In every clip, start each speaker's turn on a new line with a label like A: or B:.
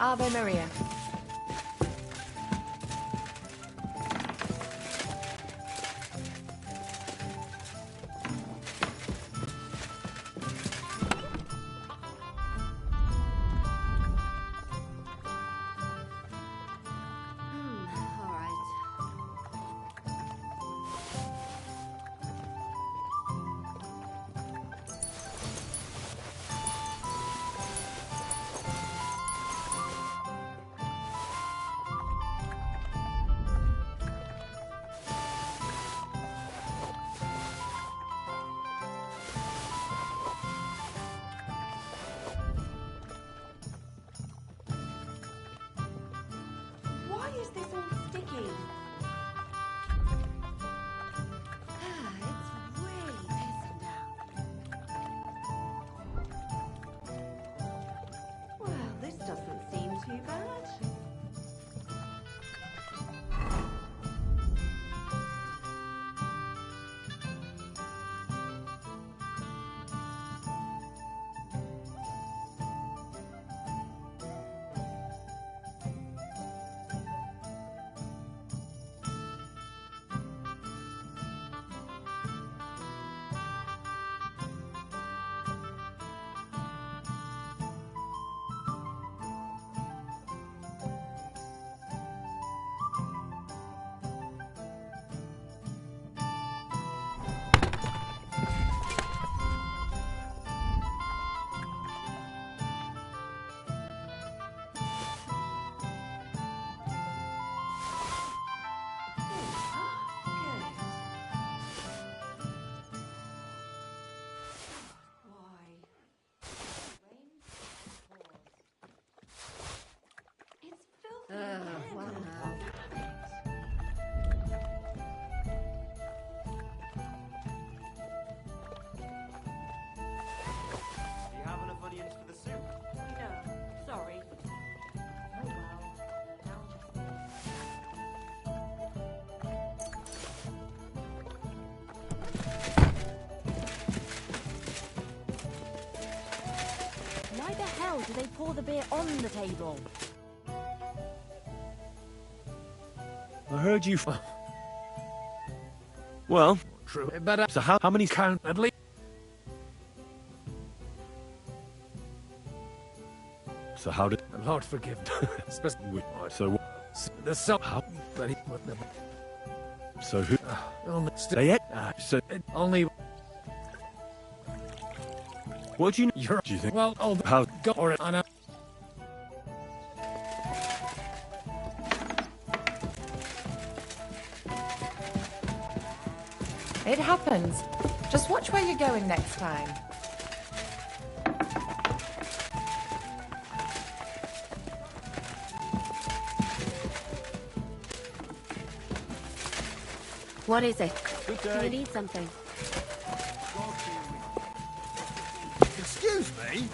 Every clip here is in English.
A: Ave Maria.
B: Why is this all sticky? It's really pissing down. Well, this doesn't seem too bad.
A: Why the hell do they pour the beer on the table?
C: I heard you. Well,
D: True, but
C: so how many
D: count at least?
C: So how did?
D: Lord forgive me.
C: So
D: The so
C: how?
D: but he put them
C: So who?
D: only
C: Say it. So
D: only
C: what do you?
D: you're.
C: Do you think?
D: Well, oh,
C: How?
D: go or on a.
A: It happens. Just watch where you're going next time.
E: What is it?
C: Good
E: Do
C: day.
E: you need something?
C: Excuse me.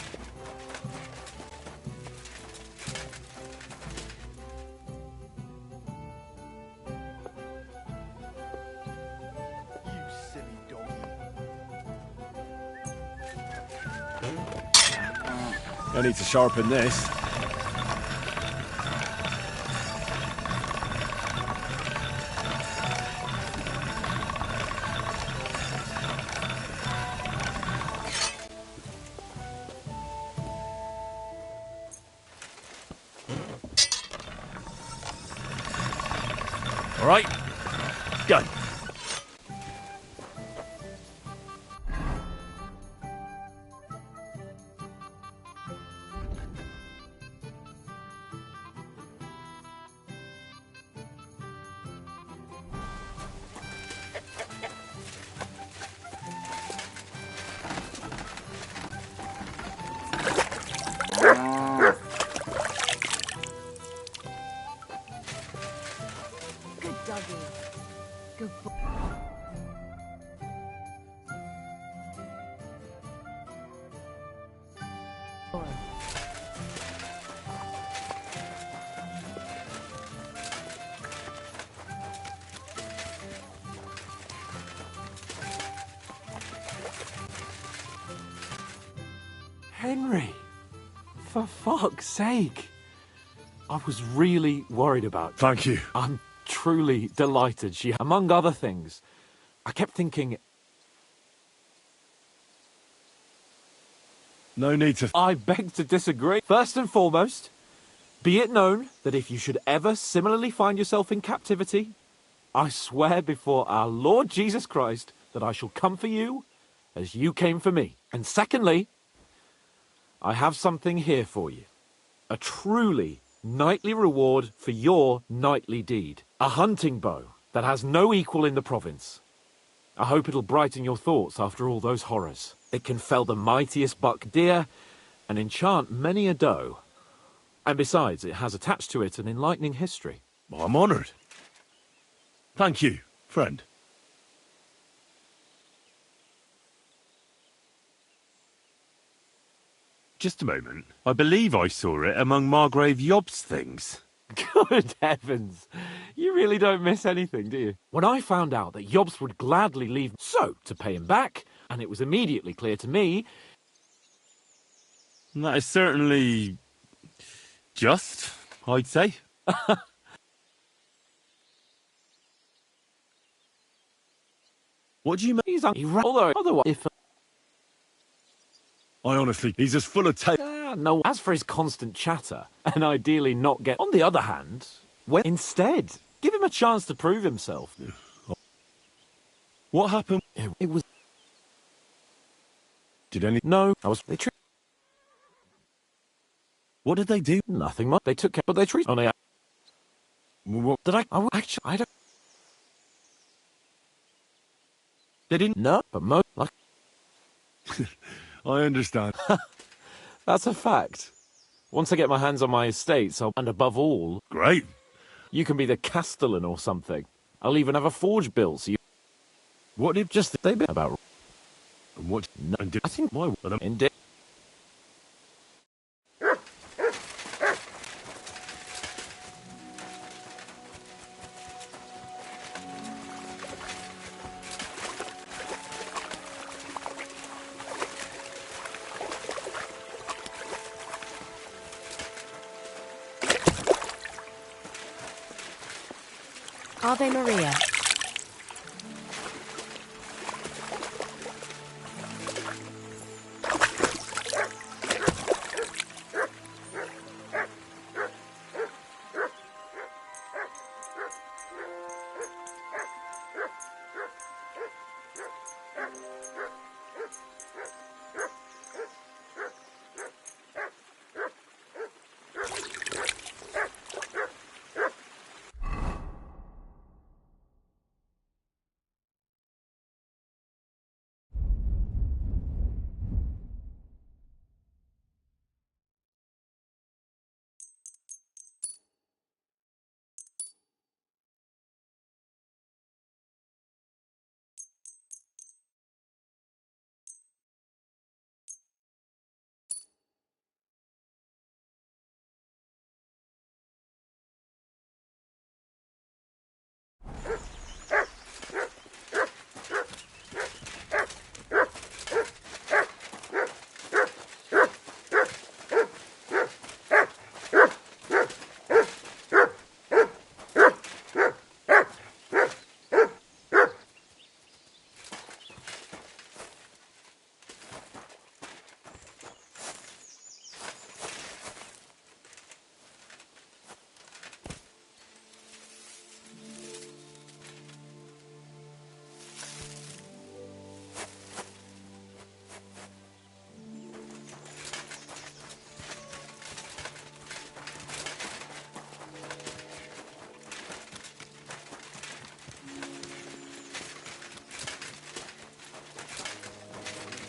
C: You silly doggy. I need to sharpen this. All right, go.
A: Good doggy. Good boy.
F: Henry, for fuck's sake.
E: I was really worried about.
C: Thank you.
E: I'm truly delighted she... Among other things, I kept thinking...
C: No need to...
E: I beg to disagree. First and foremost, be it known that if you should ever similarly find yourself in captivity, I swear before our Lord Jesus Christ that I shall come for you as you came for me. And secondly, I have something here for you. A truly knightly reward for your knightly deed. A hunting bow that has no equal in the province. I hope it'll brighten your thoughts after all those horrors. It can fell the mightiest buck deer and enchant many a doe. And besides, it has attached to it an enlightening history.
C: I'm honoured. Thank you, friend. Just a moment. I believe I saw it among Margrave Yob's things.
E: Good heavens. You really don't miss anything, do you? When I found out that Yobs would gladly leave so to pay him back, and it was immediately clear to me...
C: That is certainly... just, I'd say. What do you mean?
E: He's although otherwise, if...
C: I honestly... He's as full of
E: no. As for his constant chatter, and ideally not get... On the other hand, when instead, give him a chance to prove himself.
C: What happened?
E: It was...
C: Did any...
E: No, I was...
C: What did they do?
E: Nothing much. They took care, but they treated... Only...
C: What?
E: Did I... Actually, I don't...
C: They didn't...
E: No, but most... Like...
C: I understand.
E: That's a fact. Once I get my hands on my estates, and above all...
C: Great.
E: You can be the castellan or something. I'll even have a forge built, so you...
C: What did...
E: Just they bit about...
C: And what...
E: No,
C: and did...
E: I think...
C: Why...
E: Indeed.
A: Ave Maria.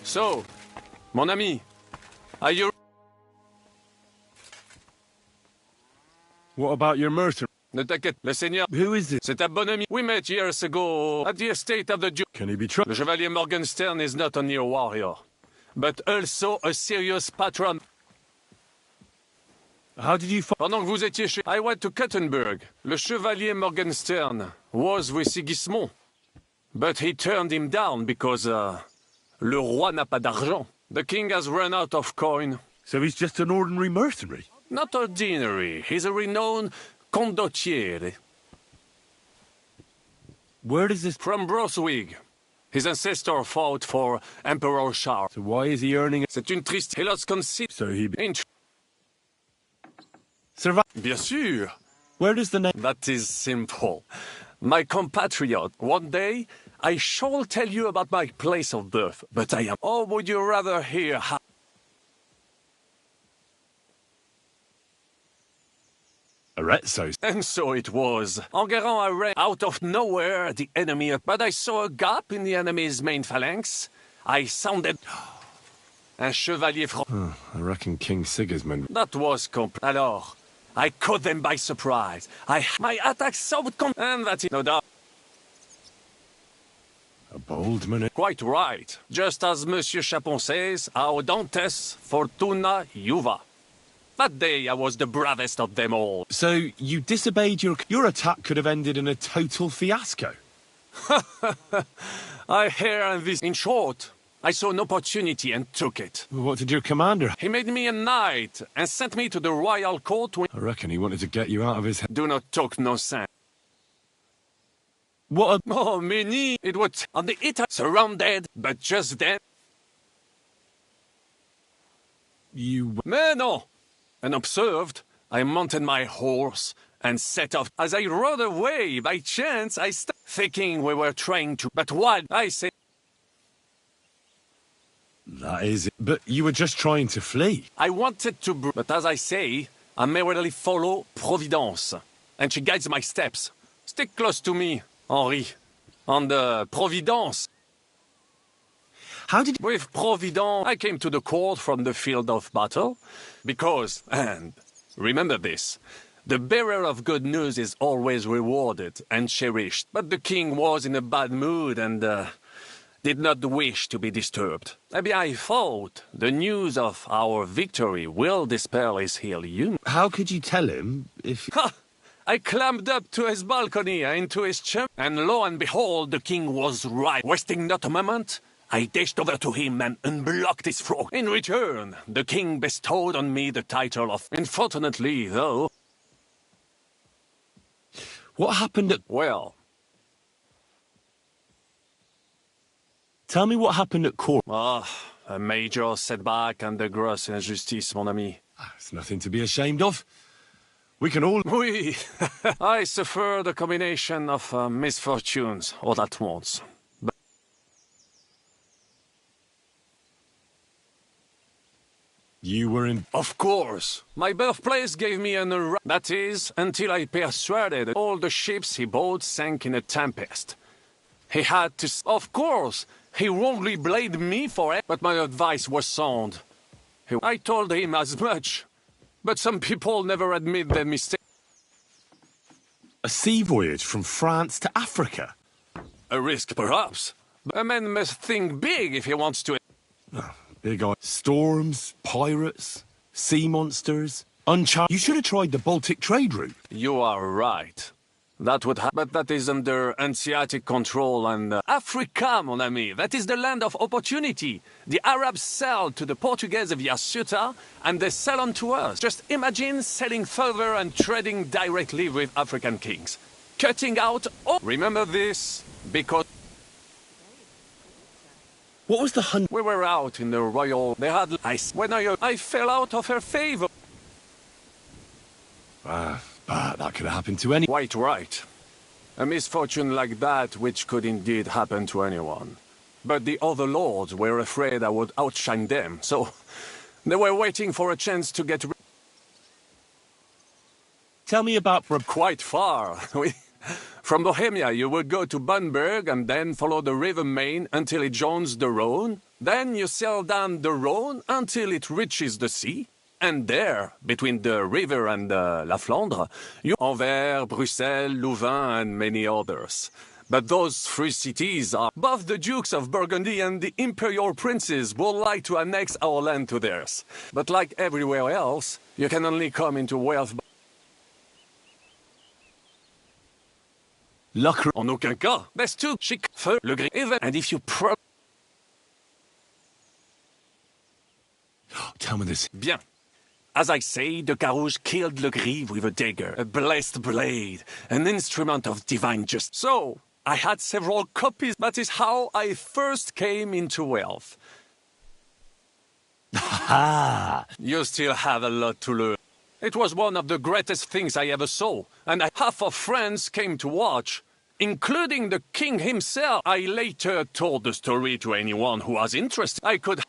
F: So, mon ami, are you...
C: What about your mercenary?
F: Ne t'inquiète, le seigneur...
C: Who is it?
F: C'est ta bonne amie. We met years ago at the estate of the Duke.
C: Can he be trusted?
F: Le Chevalier Morgenstern is not only a warrior, but also a serious patron.
C: How did you find...
F: Pendant que vous étiez chez... I went to Kettenberg. Le Chevalier Morgenstern was with Sigismond. But he turned him down because, le roi n'a pas d'argent. The king has run out of coin.
C: So he's just an ordinary mercenary?
F: Not ordinary. He's a renowned condottiere
C: Where does this...
F: from Brunswick. His ancestor fought for Emperor Charles.
C: So why is he earning...
F: C'est une triste... He lost conceit.
C: So he...
F: In...
C: Survive...
F: Bien sûr.
C: Where does the name...
F: That is simple. My compatriot, one day I shall tell you about my place of birth, but I am... Or would you rather hear how...
C: Arezzo.
F: And so it was. Enguerrand I ran out of nowhere the enemy, but I saw a gap in the enemy's main phalanx. I sounded... Un chevalier franc...
C: I reckon King Sigismund...
F: That was Alors, I caught them by surprise. My attack so and that's it, no doubt.
C: A bold man...
F: Quite right. Just as Monsieur Chapon says, Audantes fortuna juva. That day I was the bravest of them all.
C: So you disobeyed your... Your attack could have ended in a total fiasco.
F: I hear and this. In short, I saw an opportunity and took it.
C: What did your commander...
F: He made me a knight and sent me to the royal court to...
C: I reckon he wanted to get you out of his head.
F: Do not talk no sense.
C: What a...
F: Oh, many! It was on the Italy surrounded, but just then...
C: You...
F: Mais non! And observed, I mounted my horse and set off. As I rode away, by chance, I stopped, thinking we were trying to... But what? I said...
C: That is it. But you were just trying to flee.
F: I wanted to... But as I say, I merely follow Providence. And she guides my steps. Stick close to me, Henri. On the Providence.
C: How did...
F: With Providence, I came to the court from the field of battle. Because, and remember this, the bearer of good news is always rewarded and cherished. But the king was in a bad mood and did not wish to be disturbed. Maybe I thought the news of our victory will dispel his ill humor.
C: How could you tell him if...
F: Ha! I climbed up to his balcony into his chamber, and lo and behold, the king was right. Wasting not a moment, I dashed over to him and unblocked his throat. In return, the king bestowed on me the title of... Unfortunately, though...
C: What happened at...
F: Well...
C: Tell me what happened at court.
F: Ah, a major setback and a gross injustice, mon ami.
C: It's nothing to be ashamed of. We can all...
F: Oui, I suffered a combination of misfortunes all at once.
C: You were in...
F: Of course. My birthplace gave me an... That is, until I persuaded all the ships he bought sank in a tempest. He had to... Of course, he wrongly blamed me for it, but my advice was sound. I told him as much, but some people never admit their mistake.
C: A sea voyage from France to Africa?
F: A risk, perhaps. A man must think big if he wants to...
C: Oh, big eye. Storms, pirates, sea monsters, uncharted... You should have tried the Baltic trade route.
F: You are right. That would happen, but that is under Hanseatic control and... Africa, mon ami, that is the land of opportunity. The Arabs sell to the Portuguese via Ceuta, and they sell on to us. Just imagine selling further and trading directly with African kings. Cutting out all... Remember this, because...
C: What was the hunt?
F: We were out in the royal... They had ice. When I fell out of her favor.
C: But that could have happened to any...
F: Quite right. A misfortune like that which could indeed happen to anyone. But the other lords were afraid I would outshine them, so they were waiting for a chance to get...
C: Tell me about...
F: Quite far. From Bohemia you would go to Bamberg and then follow the river Main until it joins the Rhone. Then you sail down the Rhone until it reaches the sea. And there, between the river and La Flandre, you... Anvers, Bruxelles, Louvain, and many others. But those three cities are... Both the Dukes of Burgundy and the Imperial Princes would like to annex our land to theirs. But like everywhere else, you can only come into wealth... En aucun cas. There's two chic... Feu, le gris... Even... And if you
C: Tell me this.
F: Bien. As I say, de Carouge killed Le Grive with a dagger, a blessed blade, an instrument of divine justice. So, I had several copies. That is how I first came into wealth.
C: Ah,
F: You still have a lot to learn. It was one of the greatest things I ever saw, and half of France came to watch, including the king himself. I later told the story to anyone who was interested. I could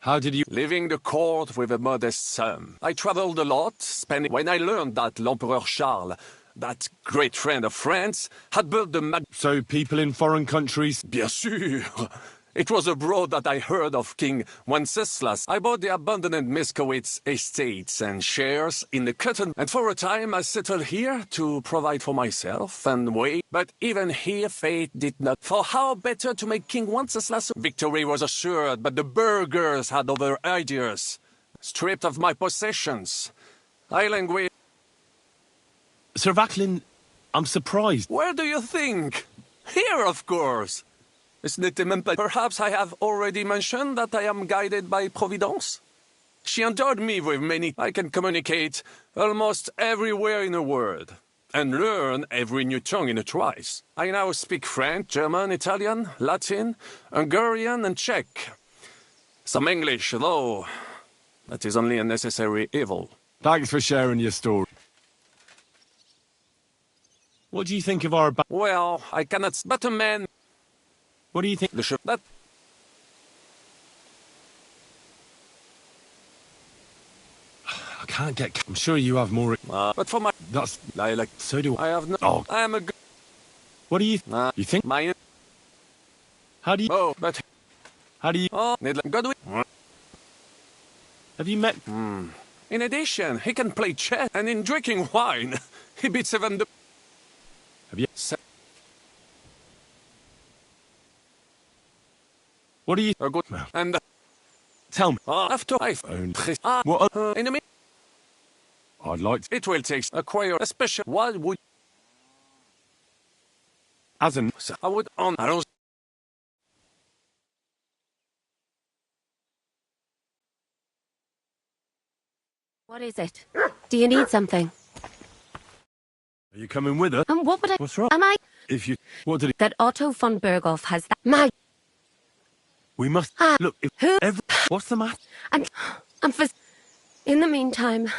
C: how did you...
F: living the court with a modest sum. I traveled a lot, spending... When I learned that l'Empereur Charles, that great friend of France, had built the
C: So people in foreign countries...
F: Bien sûr! It was abroad that I heard of King Wenceslas. I bought the abandoned Miskowitz estates and shares in the cotton, and for a time I settled here to provide for myself and wait. But even here fate did not. For how better to make King Wenceslas? Victory was assured, but the burghers had other ideas. Stripped of my possessions, I languished.
C: Sir Vaclin, I'm surprised.
F: Where do you think? Here, of course. Perhaps I have already mentioned that I am guided by Providence? She endowed me with many. I can communicate almost everywhere in a word, and learn every new tongue in a trice. I now speak French, German, Italian, Latin, Hungarian, and Czech. Some English, though that is only a necessary evil.
C: Thanks for sharing your story. What do you think of our...
F: Well, I cannot... But a man...
C: What do you think?
F: That...
C: I can't get... I'm sure you have more...
F: but for my...
C: That's...
F: I like...
C: So do I.
F: I have no...
C: Oh.
F: I am a good...
C: What do you... You think...
F: My...
C: How do you...
F: Oh, but...
C: How do you...
F: Oh, Godwin...
C: Have you met...
F: In addition, he can play chess, and in drinking wine, he beats even the...
C: Have you... What do you...
F: A good... And...
C: Tell me.
F: After I've...
C: What...
F: enemy...
C: I'd like to...
F: It will take... Acquire a special... What would...
C: As an...
F: I would... I don't...
G: What is it? Do you need something?
C: Are you coming with us?
G: And what would I...
C: What's wrong?
G: Am I...
C: If you... What did he...
G: That Otto von Berghoff has that... My...
C: We must... Look, if...
G: Who...
C: What's the matter?
G: I'm for... In the meantime...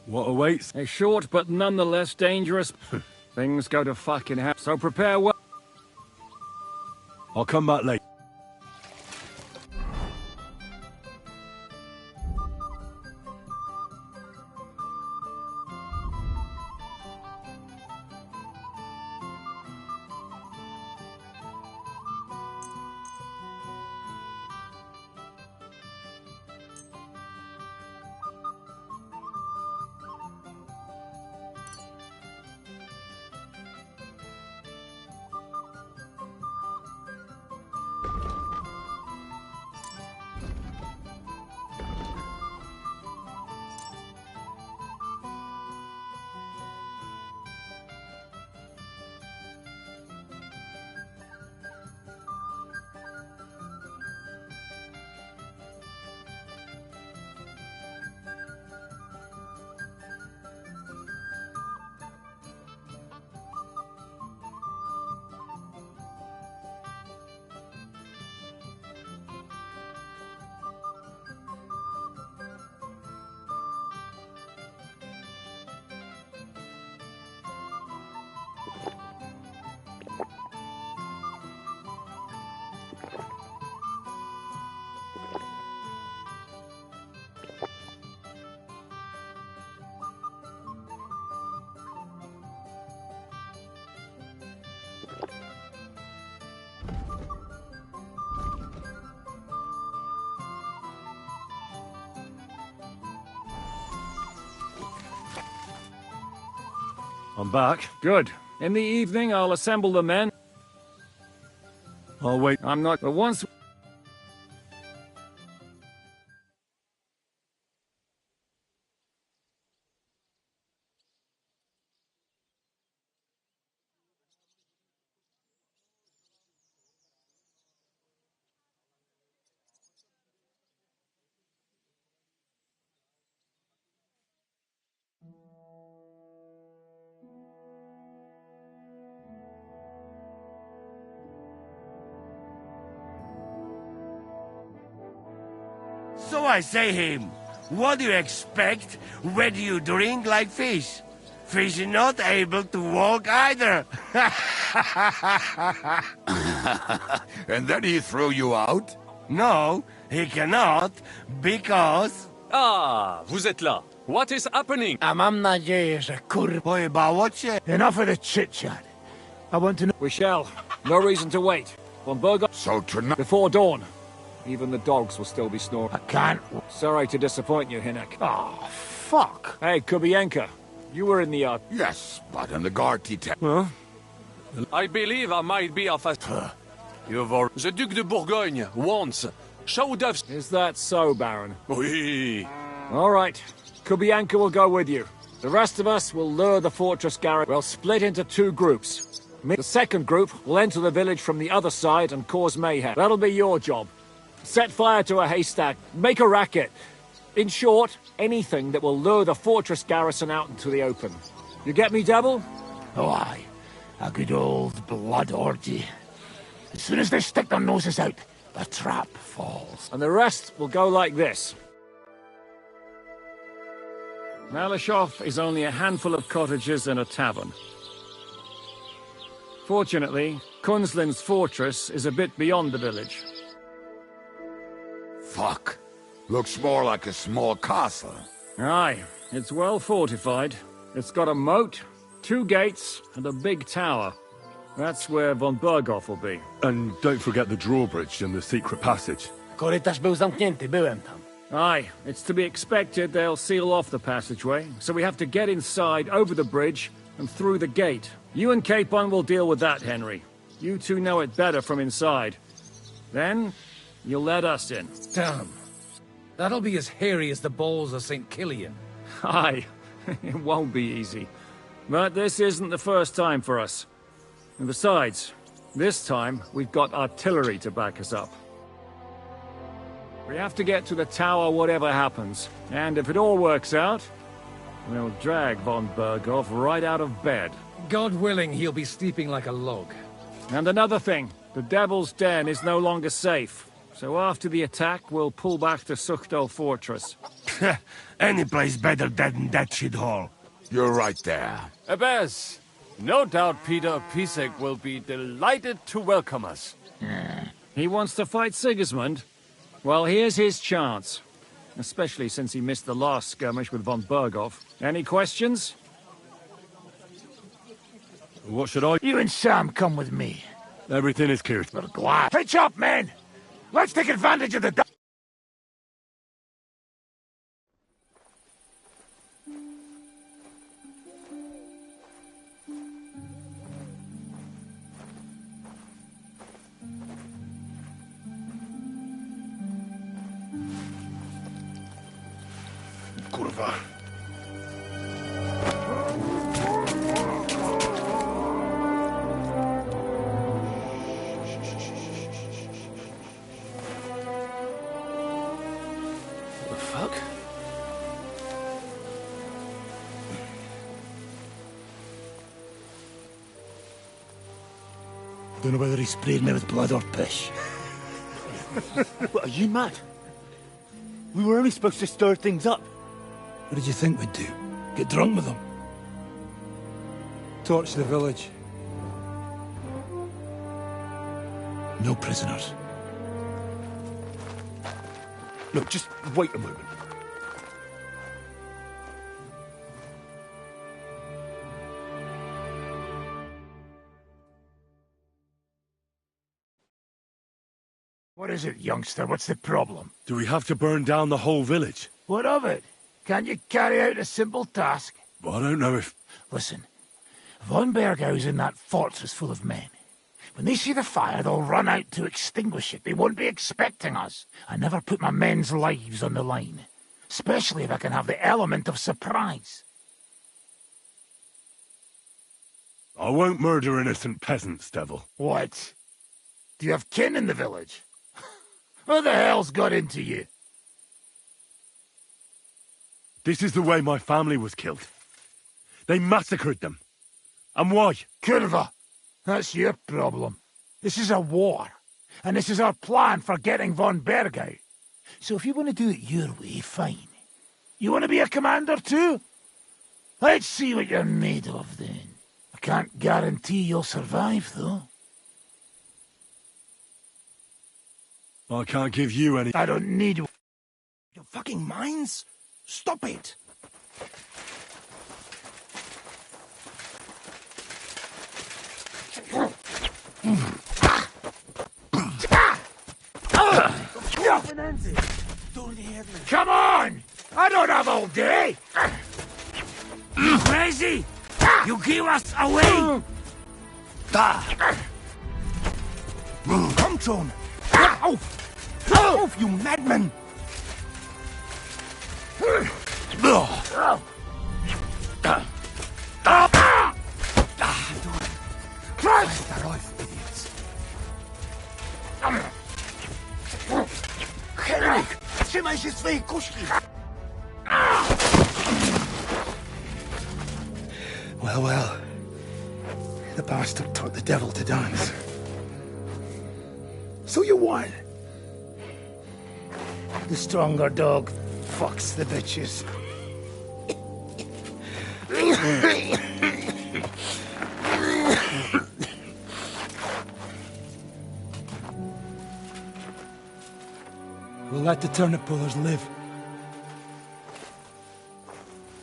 C: What awaits?
D: A short but nonetheless dangerous. Things go to fucking hell. So prepare well.
C: I'll come back later. I'm back.
D: Good. In the evening, I'll assemble the men.
C: I'll wait.
D: I'm not... But once...
H: So I say him, what do you expect? Where do you drink like fish? Fish is not able to walk either.
I: And then he threw you out?
H: No, he cannot, because...
F: Ah, vous êtes là. What is happening?
H: Enough of the chit-chat. I want to know...
D: We shall. No reason to wait. Von Burghoff,
I: So tonight...
D: before dawn. Even the dogs will still be snoring.
H: I can't...
D: Sorry to disappoint you, Hinnock.
H: Oh, fuck.
D: Hey, Kubienka, you were in the yard.
I: Yes, but in the guard detail...
H: Huh?
F: I believe I might be of a...
H: You've already...
F: The Duc de Bourgogne, once, showed us...
D: Is that so, Baron?
F: Oui.
D: All right. Kubienka will go with you. The rest of us will lure the fortress garrison. We'll split into 2 groups. The second group will enter the village from the other side and cause mayhem. That'll be your job. Set fire to a haystack. Make a racket. In short, anything that will lure the fortress garrison out into the open. You get me, Devil?
H: Oh, aye. A good old blood orgy. As soon as they stick their noses out, the trap falls.
D: And the rest will go like this. Malashov is only a handful of cottages and a tavern. Fortunately, Kunzlin's fortress is a bit beyond the village.
I: Fuck. Looks more like a small castle.
D: Aye, it's well fortified. It's got a moat, 2 gates, and a big tower. That's where von Burghoff will be.
C: And don't forget the drawbridge and the secret passage.
D: Aye, it's to be expected they'll seal off the passageway, so we have to get inside, over the bridge, and through the gate. You and Capon will deal with that, Henry. You two know it better from inside. Then, you'll let us in.
J: Damn. That'll be as hairy as the balls of St. Killian.
D: Aye, it won't be easy. But this isn't the first time for us. And besides, this time we've got artillery to back us up. We have to get to the tower whatever happens, and if it all works out, we'll drag von Burghoff right out of bed.
J: God willing, he'll be sleeping like a log.
D: And another thing, the Devil's Den is no longer safe. So after the attack, we'll pull back to Suchtel Fortress.
H: Any place better than that shithole.
I: You're right there.
K: Abbas, no doubt Peter Pisek will be delighted to welcome us.
D: He wants to fight Sigismund? Well, here's his chance. Especially since he missed the last skirmish with von Burghoff. Any questions?
C: What should I...
H: You and Sam come with me.
C: Everything is clear.
H: We're glad. Pitch up, men! Let's take advantage of the...
C: Kurwa.
K: The fuck?
H: Don't know whether he sprayed me with blood or piss.
L: What, are you mad? We were only supposed to stir things up.
H: What did you think we'd do? Get drunk with them? Torch the village. No prisoners.
C: Look, just wait a moment.
H: What is it, youngster? What's the problem?
C: Do we have to burn down the whole village?
H: What of it? Can't you carry out a simple task?
C: I don't know if...
H: Listen, von Bergau's in that fortress full of men. When they see the fire, they'll run out to extinguish it. They won't be expecting us. I never put my men's lives on the line. Especially if I can have the element of surprise.
C: I won't murder innocent peasants, Devil.
H: What? Do you have kin in the village? Who the hell's got into you?
C: This is the way my family was killed. They massacred them. And why?
H: Kurva, that's your problem. This is a war, and this is our plan for getting von Bergau. So if you want to do it your way, fine. You want to be a commander too? Let's see what you're made of then. I can't guarantee you'll survive, though.
C: I can't give you any.
H: I don't need...
L: Your fucking minds? Stop it!
H: Come on! I don't have all day! You crazy? You give us away!
L: Come, Tron! Get off! Get off, you madman!
H: Christ!
L: They're off, idiots.
H: Henrik! Trzymaj się swojej kuszki!
L: Well, well. The bastard taught the devil to dance. So you won.
H: The stronger dog fucks the bitches.
L: We'll let the turnip pullers live.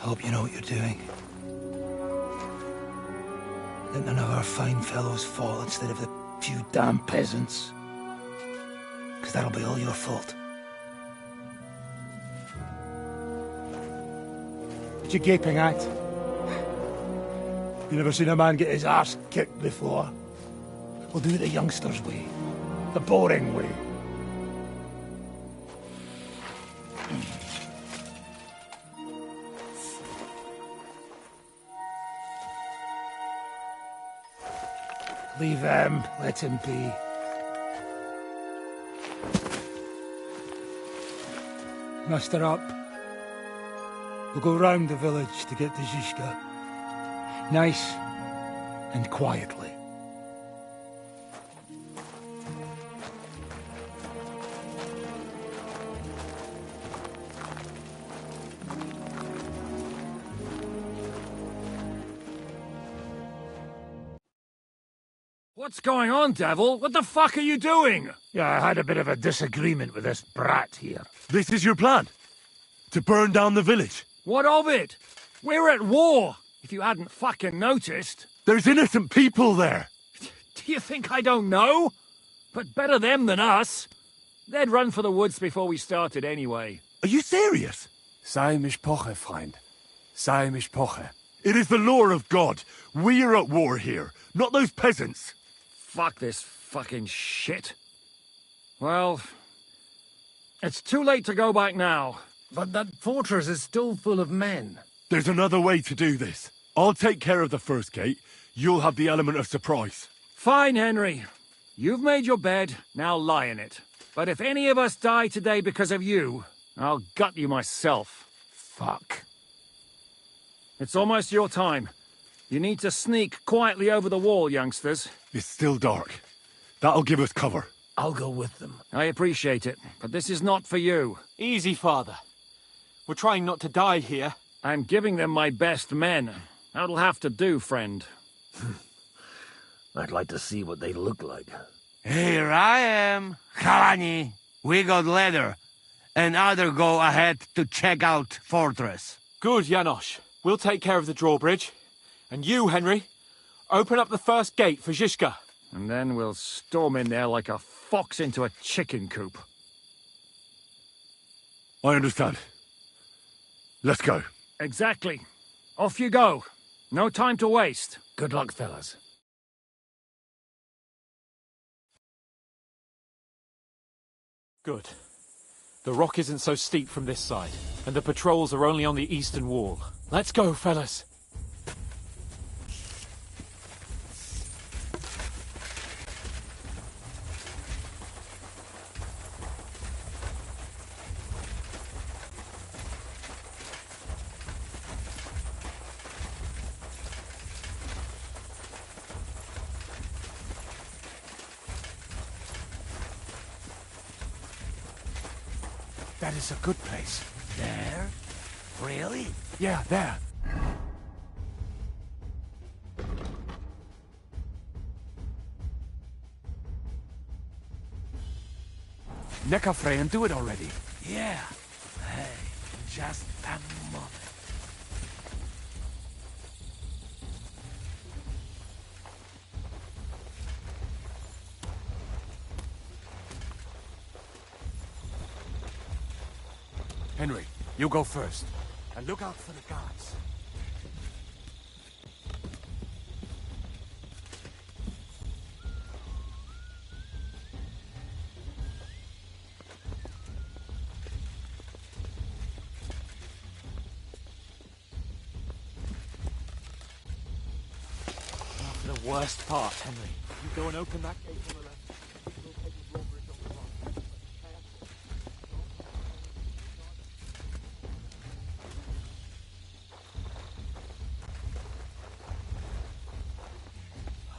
L: I hope you know what you're doing. Let none of our fine fellows fall instead of the few damn peasants. Because that'll be all your fault.
H: What you gaping at? You never seen a man get his arse kicked before? We'll do it the youngsters' way. The boring way. Leave him. Let him be.
L: Muster up. We'll go round the village to get to Zizka. Nice and quietly.
D: What's going on, Devil? What the fuck are you doing?
H: Yeah, I had a bit of a disagreement with this brat here.
C: This is your plan? To burn down the village?
D: What of it? We're at war, if you hadn't fucking noticed.
C: There's innocent people there.
D: Do you think I don't know? But better them than us. They'd run for the woods before we started anyway.
C: Are you serious?
K: Sei mich poche, Freund. Sei mich poche.
C: It is the law of God. We are at war here, not those peasants.
D: Fuck this fucking shit. Well, it's too late to go back now.
J: But that fortress is still full of men.
C: There's another way to do this. I'll take care of the first gate. You'll have the element of surprise.
D: Fine, Henry. You've made your bed, now lie in it. But if any of us die today because of you, I'll gut you myself.
H: Fuck.
D: It's almost your time. You need to sneak quietly over the wall, youngsters.
C: It's still dark. That'll give us cover.
J: I'll go with them.
D: I appreciate it, but this is not for you.
E: Easy, Father. We're trying not to die here.
D: I'm giving them my best men. That'll have to do, friend.
J: I'd like to see what they look like.
M: Here I am, Kalani. We got leather, and other go ahead to check out fortress.
E: Good, Janosch. We'll take care of the drawbridge. And you, Henry, open up the first gate for Zizka.
D: And then we'll storm in there like a fox into a chicken coop.
C: I understand. Let's go.
D: Exactly. Off you go. No time to waste.
J: Good luck, fellas.
E: Good. The rock isn't so steep from this side, and the patrols are only on the eastern wall. Let's go, fellas.
J: That is a good place.
H: There? Really?
J: Yeah, there. Neck Frey and do it already.
H: Yeah. Hey, just a moment.
J: Henry, you go first. And look out for the guards.
E: The worst part, Henry. You go and open that gate on the left. We'll take the drawbridge on the right.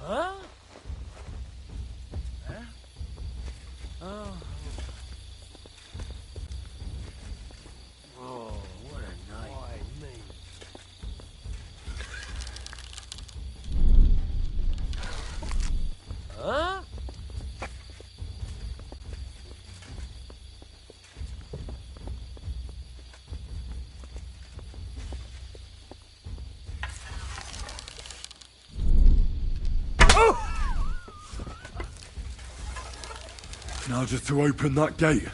J: Huh? Huh? Oh.
H: Oh, what a night.
J: Why me? Huh?
C: Now just to open that gate.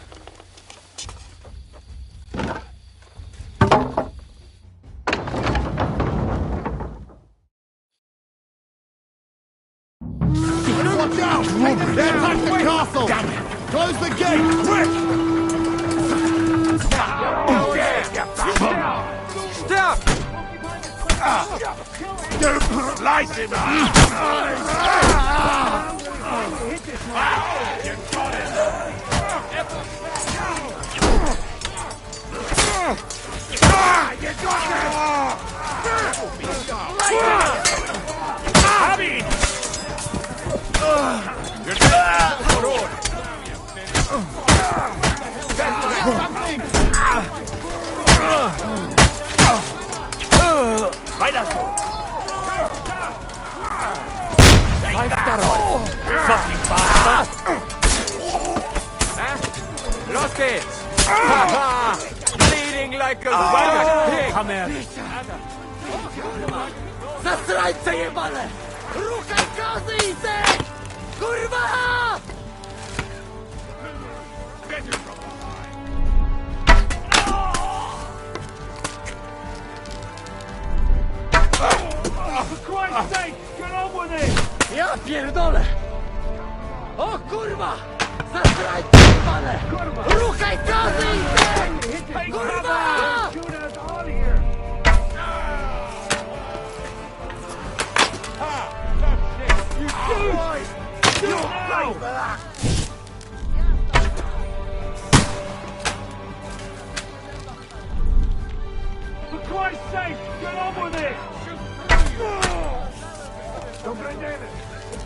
I: Watch out! They attack the castle! Close the gate! Quick!
M: Stop!
I: Slice him up! You got it! You got it!
J: Fucking bastard!
M: Lost it! Bleeding like a pig!
J: Come here.
H: Zasrajce jebane! Ruchaj kozy, Izek! Kurwa!
J: For Christ's sake, get on with it!
H: Ja pierdolę! O kurwa! Zasrajce jebane! Ruchaj kozy, Izek! Kurwa!
J: Shoot us out of here! You shoot! Shoot now! For Christ's sake, get on with it! Don't blend in it!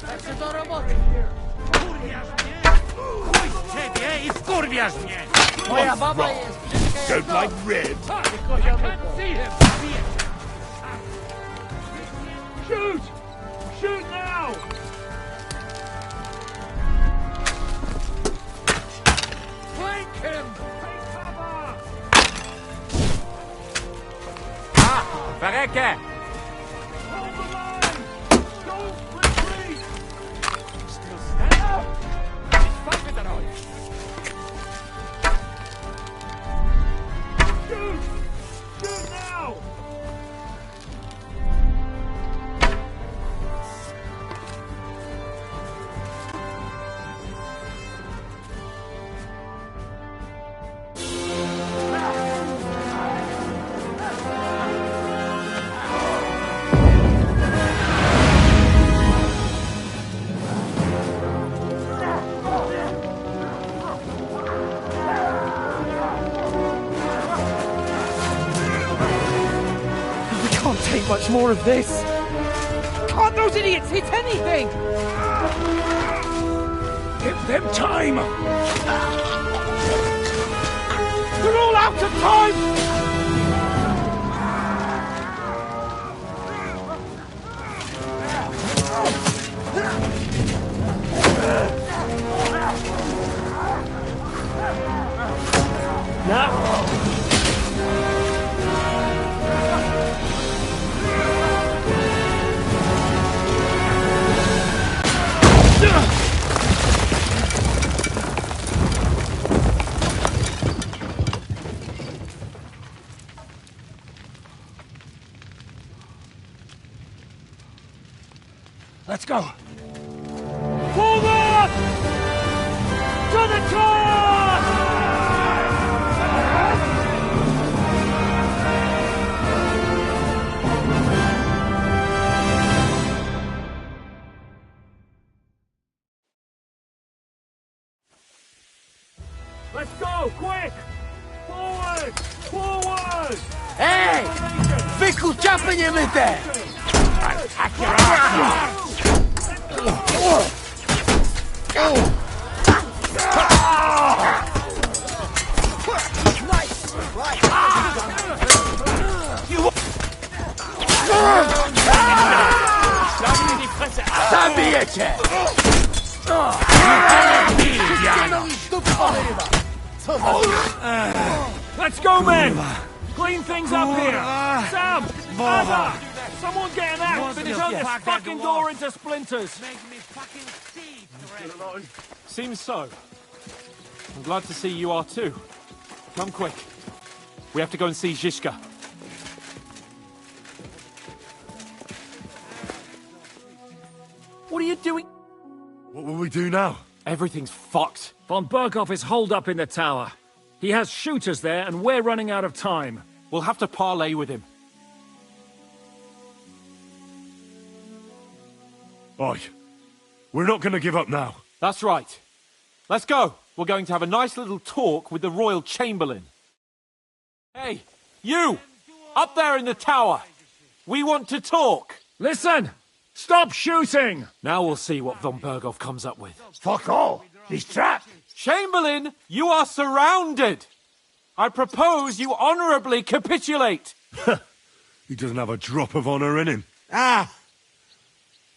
H: Lecę do roboty!
M: Kurwiasz mnie! Chuj z ciebie i wkurwiasz mnie!
H: Moja baba jest brzydka jak
I: Don't like red!
J: I can't see him! Shoot! Shoot now! Flank him! Take cover!
M: Verrekke!
J: Hold the line! Don't retreat! Still stand up! Ich fang mit euch! Shoot! Shoot now!
E: Take much more of this. Can't those idiots hit anything?
H: Give them time!
E: They're all out of time!
L: Let's go.
D: Forward! To the charge! Let's go, quick! Forward! Forward!
M: Hey! Fickle jumping him in there!
H: Attack your ass!
M: Zabijecie!
D: Let's go, men! Clean things up here! Sam! Anna! Someone get an axe and turn this fucking door into splinters!
E: Seems so. I'm glad to see you are too. Come quick. We have to go and see Zizka. What are you doing?
C: What will we do now?
E: Everything's fucked.
D: Von Berghoff is holed up in the tower. He has shooters there, and we're running out of time.
E: We'll have to parley with him.
C: Oi. We're not going to give up now.
E: That's right. Let's go. We're going to have a nice little talk with the Royal Chamberlain. Hey, you! Up there in the tower! We want to talk!
D: Listen! Stop shooting!
E: Now we'll see what von Berghoff comes up with.
H: Fuck all! He's trapped!
E: Chamberlain, you are surrounded! I propose you honourably capitulate!
C: He doesn't have a drop of honour in him.
M: Ah!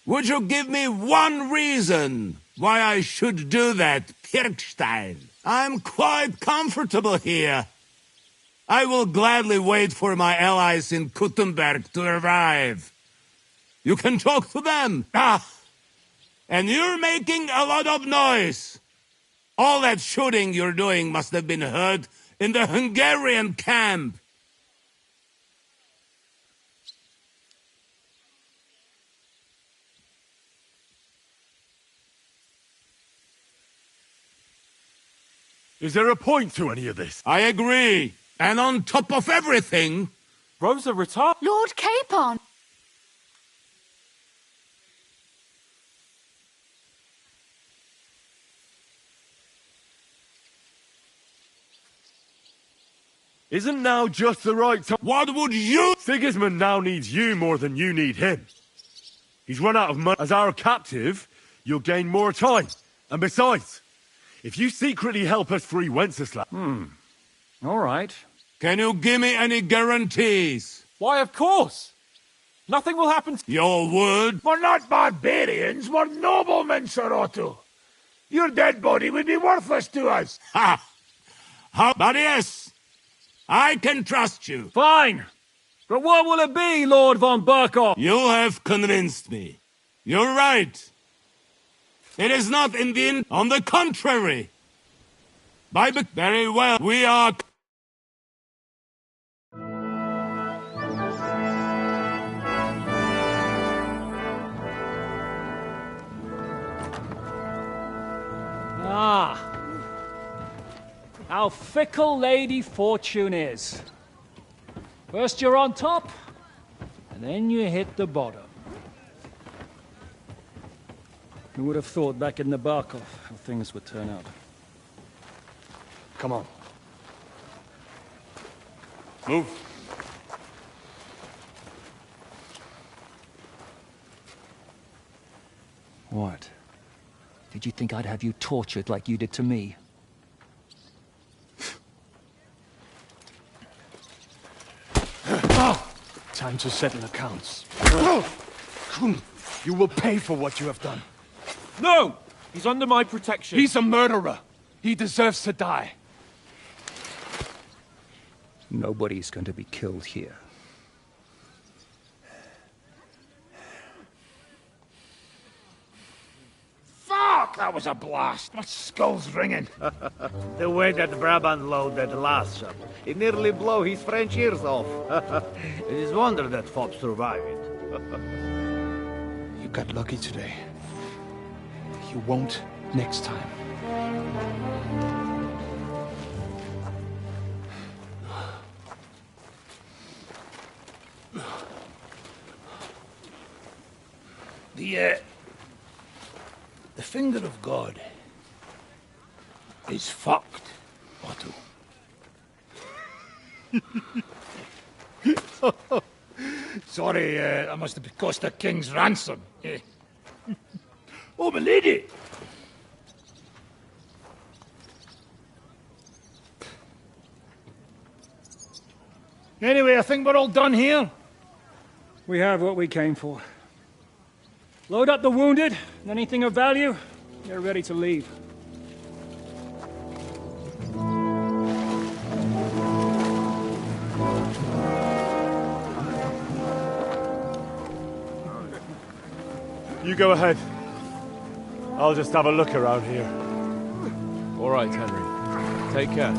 M: Would you give me one reason why I should do that, Kirkstein? I'm quite comfortable here. I will gladly wait for my allies in Kuttenberg to arrive. You can talk to them. Ah! And you're making a lot of noise. All that shooting you're doing must have been heard in the Hungarian camp.
C: Is there a point to any of this?
M: I agree. And on top of everything...
E: Rosa retired.
A: Lord Capon!
C: Isn't now just the right time?
M: What would you...
C: Sigismund now needs you more than you need him. He's run out of money. As our captive, you'll gain more time. And besides, if you secretly help us free Wenceslav...
D: All right.
M: Can you give me any guarantees?
E: Why, of course. Nothing will happen to...
M: Your word?
H: We're not barbarians, we're noblemen, Sir Otto. Your dead body would be worthless to us.
M: Ha! But yes, I can trust you.
D: Fine. But what will it be, Lord von Berkhoff?
M: You have convinced me. You're right. It is not in the end. On the contrary. Very well, we are...
D: Ah. How fickle Lady Fortune is. First you're on top, and then you hit the bottom. Who would have thought back in the Barkov how things would turn out? Come on.
C: Move.
N: What? Did you think I'd have you tortured like you did to me?
K: Time to settle accounts. You will pay for what you have done.
E: No! He's under my protection.
K: He's a murderer. He deserves to die.
N: Nobody's going to be killed here.
H: Fuck! That was a blast. My skull's ringing.
O: The way that Brabant loaded last shot, it nearly blow his French ears off. It is wonder that Fop survived it.
K: You got lucky today. You won't next time.
H: The finger of God is fucked, Otto. Sorry, that must have cost a king's ransom. Oh, my lady! Anyway, I think we're all done here.
L: We have what we came for. Load up the wounded, and anything of value, they're ready to leave.
C: You go ahead. I'll just have a look around here.
K: All right, Henry. Take care.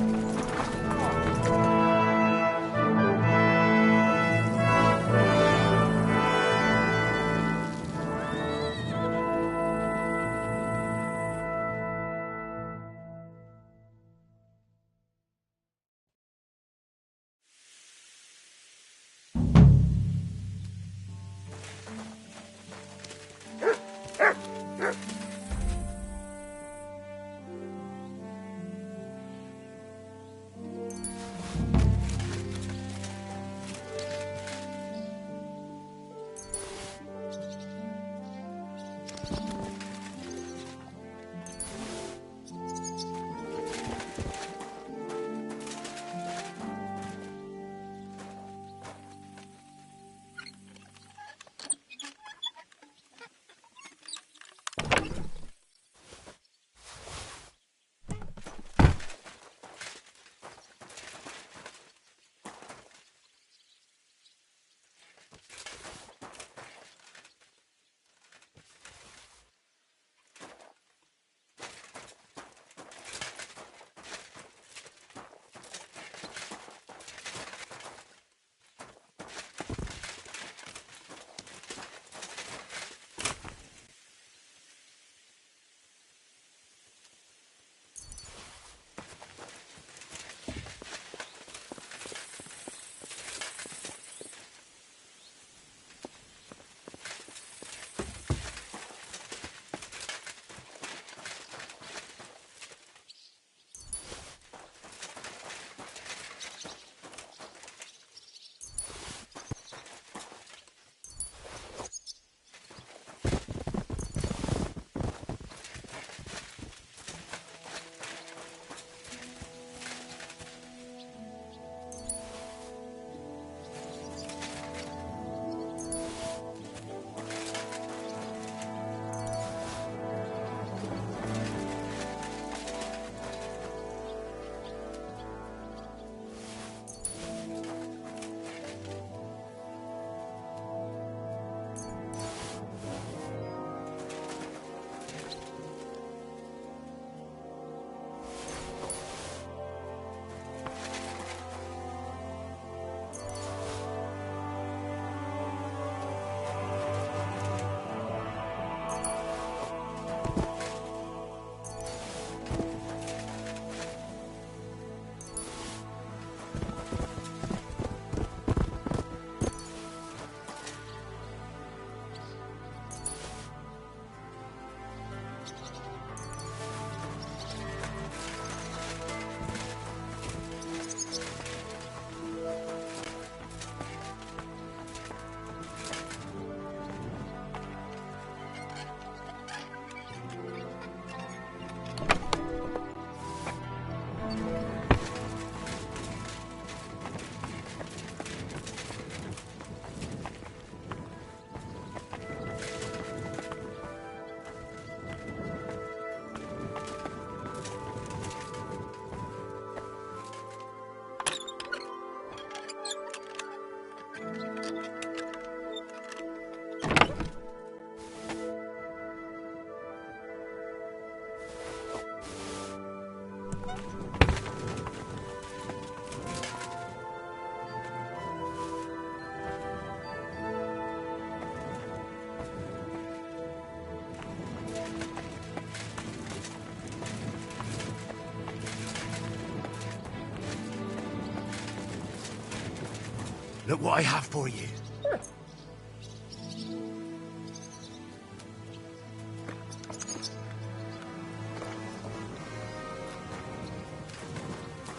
H: Look what I have for you.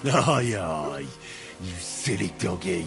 C: Aye, aye, you silly doggy.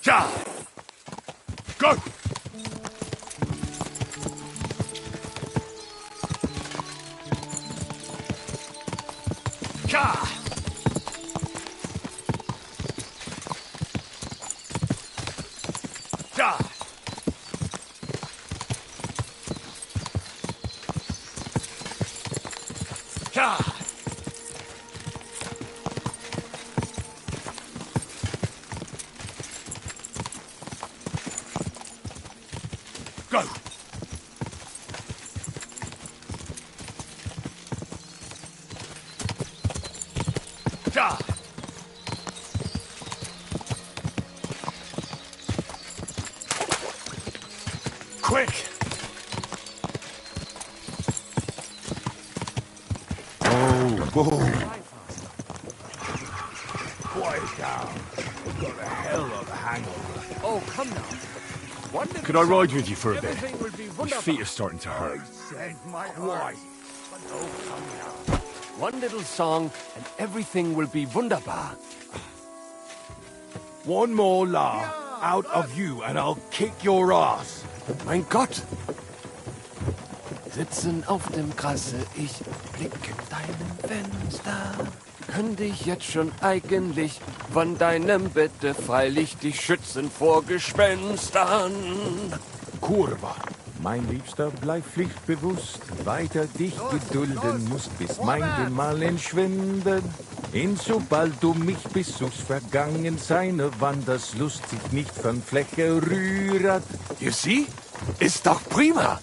C: Ja! Go! Ja! Ja! Ja! Go! Ja! Quick!
H: Whoa. Quiet down. I've got a hell of a hangover.
K: Oh, come now. One little
C: Could I ride with you for a bit?
K: everything will be
C: My
K: wonderful.
C: feet are starting to hurt.
H: Send my quiet.
K: One little song, and everything will be wunderbar.
J: One more laugh out of you, and I'll kick your ass.
K: Mein Gott! Sitzen auf dem Grasse, ich blicke deinem Fenster. Könnte ich jetzt schon eigentlich von deinem Bette freilich dich schützen vor Gespenstern.
P: Kurva, mein Liebster, bleib pflichtbewusst, weiter dich gedulden musst, bis mein Gemahl entschwindet. Sobald du mich besuchst, vergangen seine Wanderslust sich nicht von Flecke rührt.
K: You see? Ist doch prima!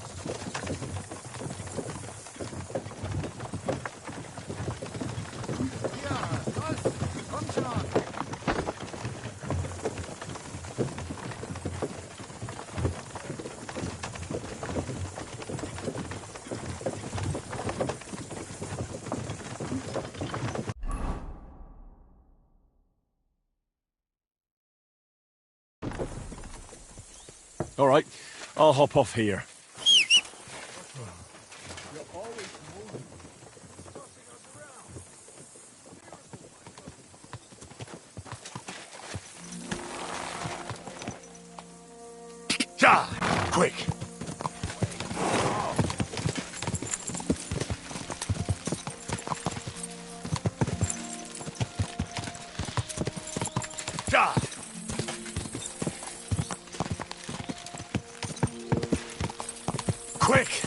C: All right, I'll hop off here. Quick! Quick!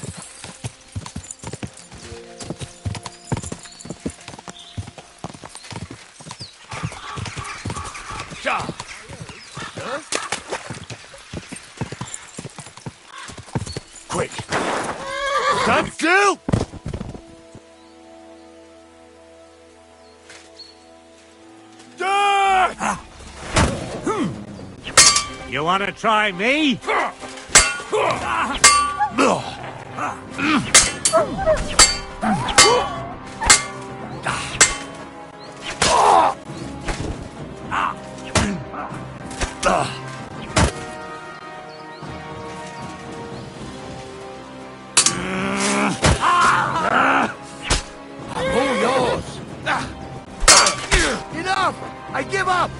C: Quick! Stand still!
O: You want to try me?
I: Enough! I give up!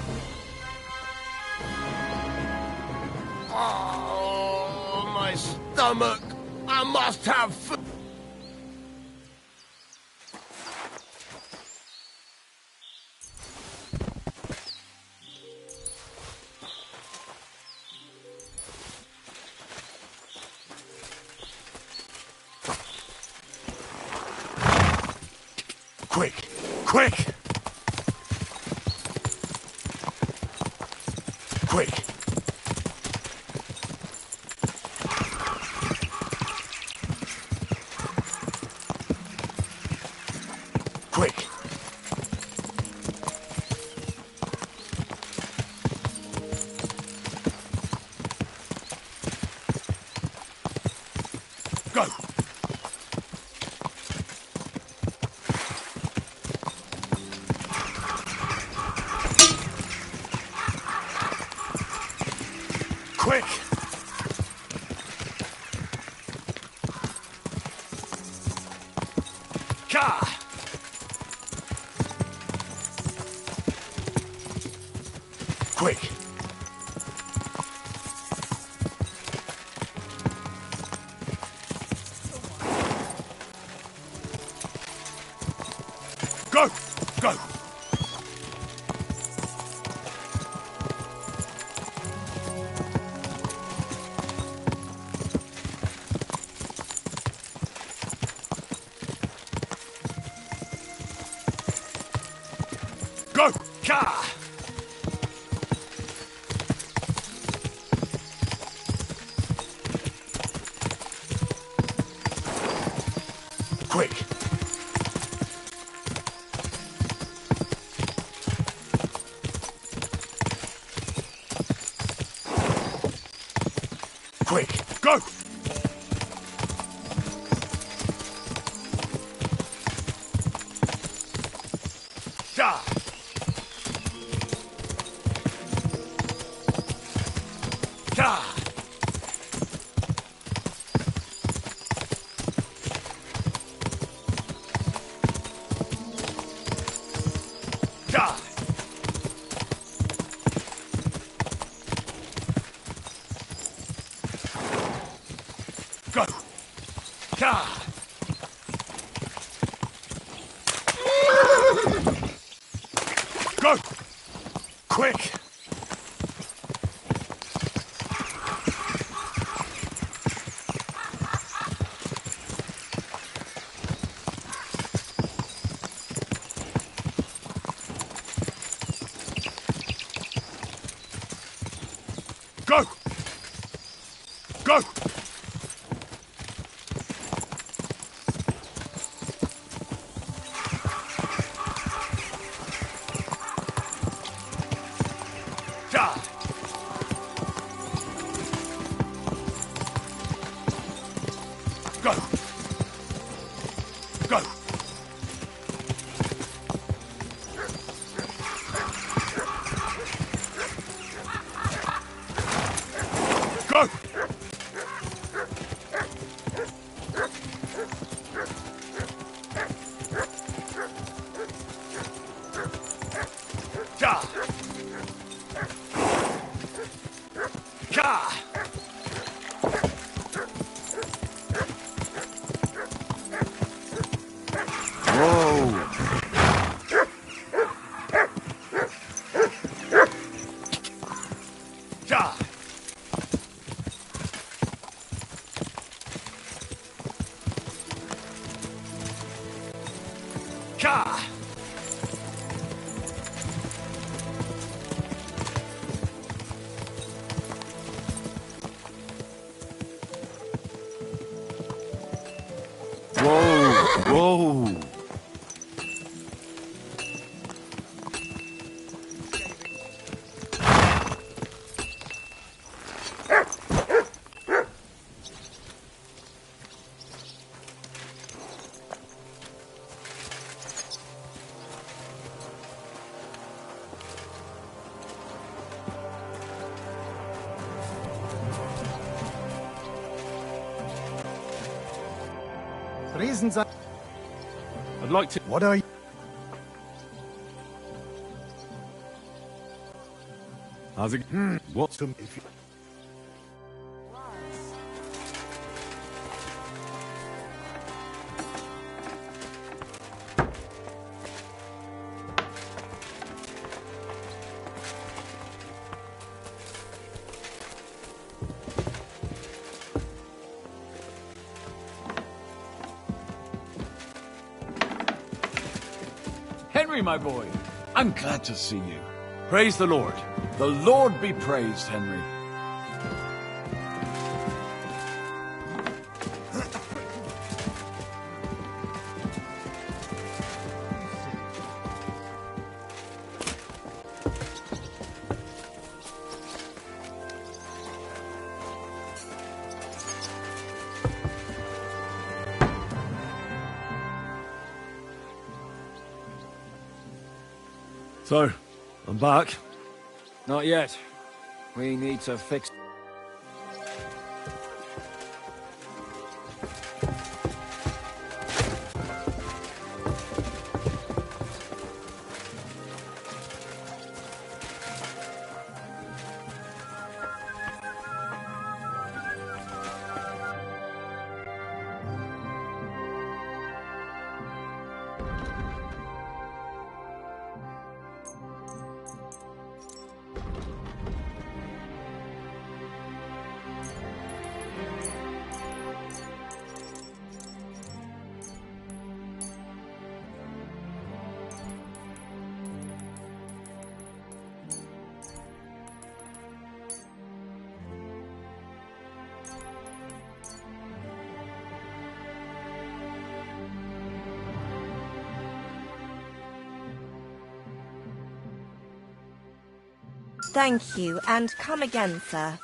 I: Oh, my stomach! I must have food!
C: Quick! Quick! Quick! Quick! Go! Quick! Ka! Quick! Go! Go! Go! Ka! Quick! Quick! Go! Da! Da! Go! Ka! Go! Quick! Go! Go! Ja! Go! Go! Go! Ja! Ka!
E: Whoa!
C: Ja! Ka!
E: Whoa! Whoa!
I: Reasons
C: I'd like to...
I: What are you...
C: How's it... What's some... If you...
Q: Henry, my boy, I'm glad to see you. Praise the Lord. The Lord be praised, Henry.
C: So, I'm back.
D: Not yet. We need to fix...
B: Thank you, and come again, sir.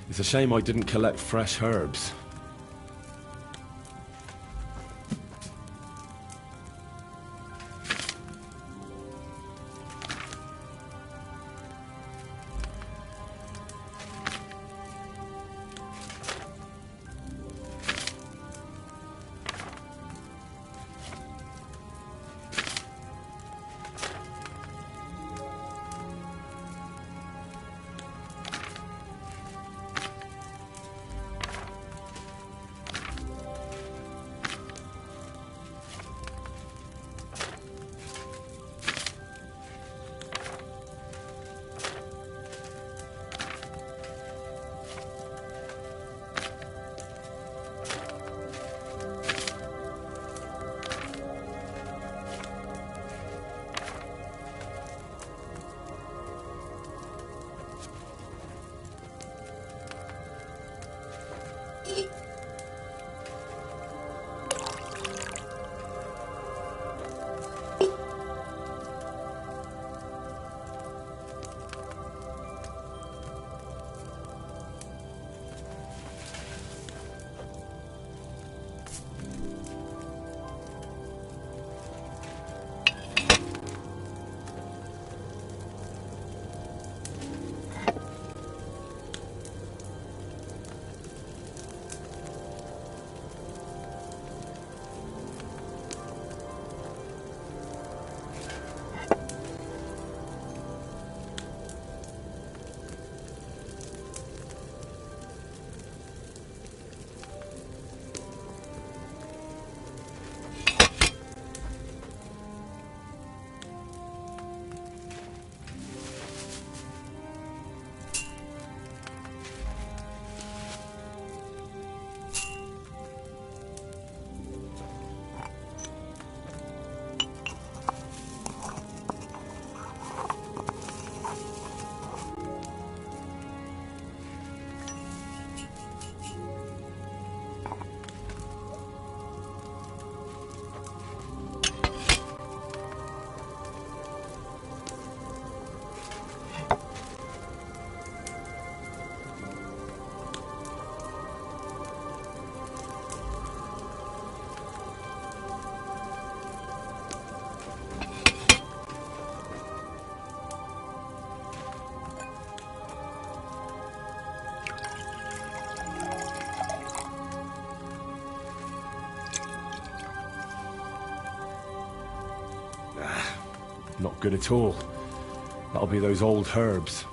C: It's a shame I didn't collect fresh herbs. Not good at all. That'll be those old herbs.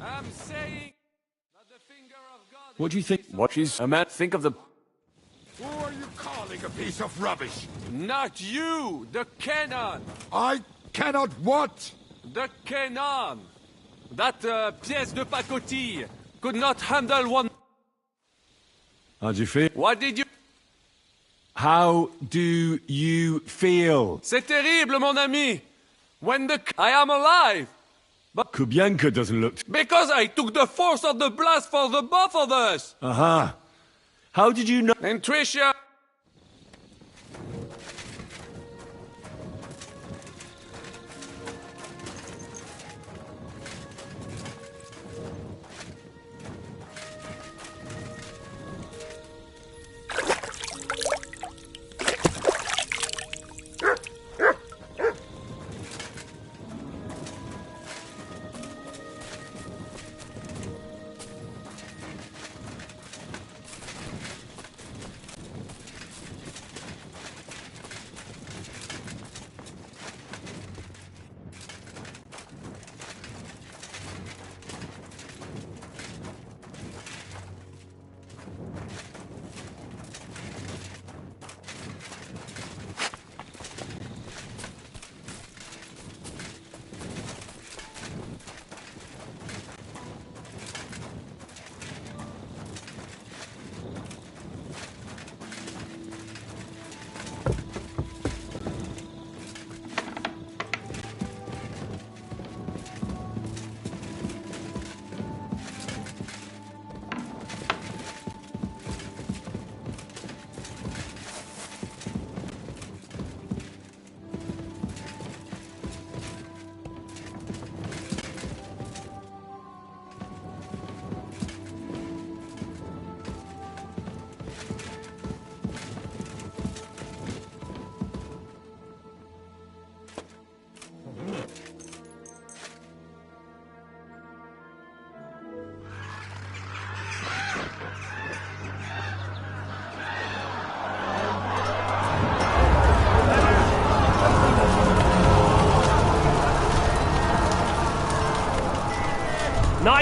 F: I'm saying that the finger of God...
C: What do you think?
F: What is a man? Think of the...
I: Who are you calling a piece of rubbish?
F: Not you! The cannon!
I: I cannot what?
F: The cannon! That pièce de pacotille could not handle one...
C: How do you feel?
F: What did you...
C: How do you feel?
F: C'est terrible, mon ami! When the... I am alive! But
C: Kubianka doesn't look...
F: Because I took the force of the blast for the both of us!
C: Aha. How did you know...
F: And Tricia...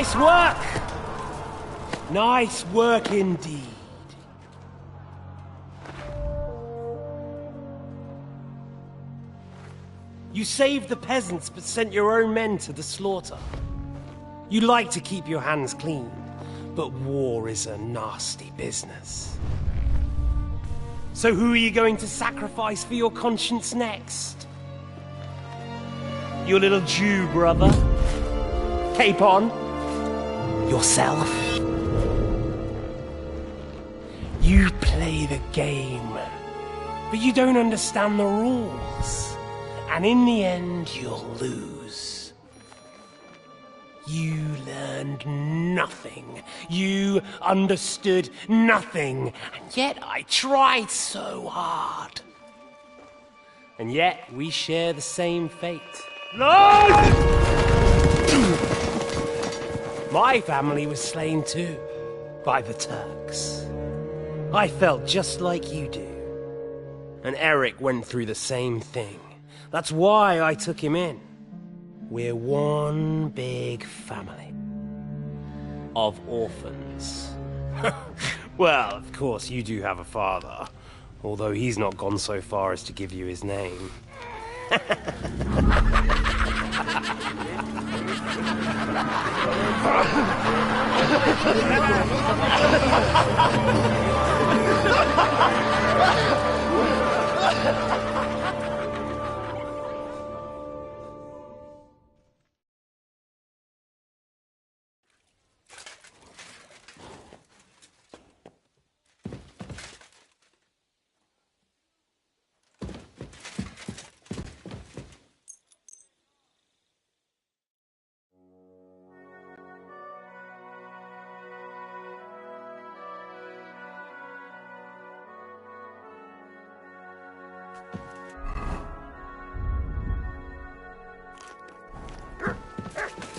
R: Nice work! Nice work indeed. You saved the peasants but sent your own men to the slaughter. You like to keep your hands clean, but war is a nasty business. So who are you going to sacrifice for your conscience next? Your little Jew brother? Cape on? Yourself? You play the game, but you don't understand the rules. And in the end, you'll lose. You learned nothing. You understood nothing. And yet I tried so hard. And yet we share the same fate. Lord! My family was slain too, by the Turks. I felt just like you do. And Eric went through the same thing. That's why I took him in. We're one big family. Of orphans. Well, of course, you do have a father. Although he's not gone so far as to give you his name.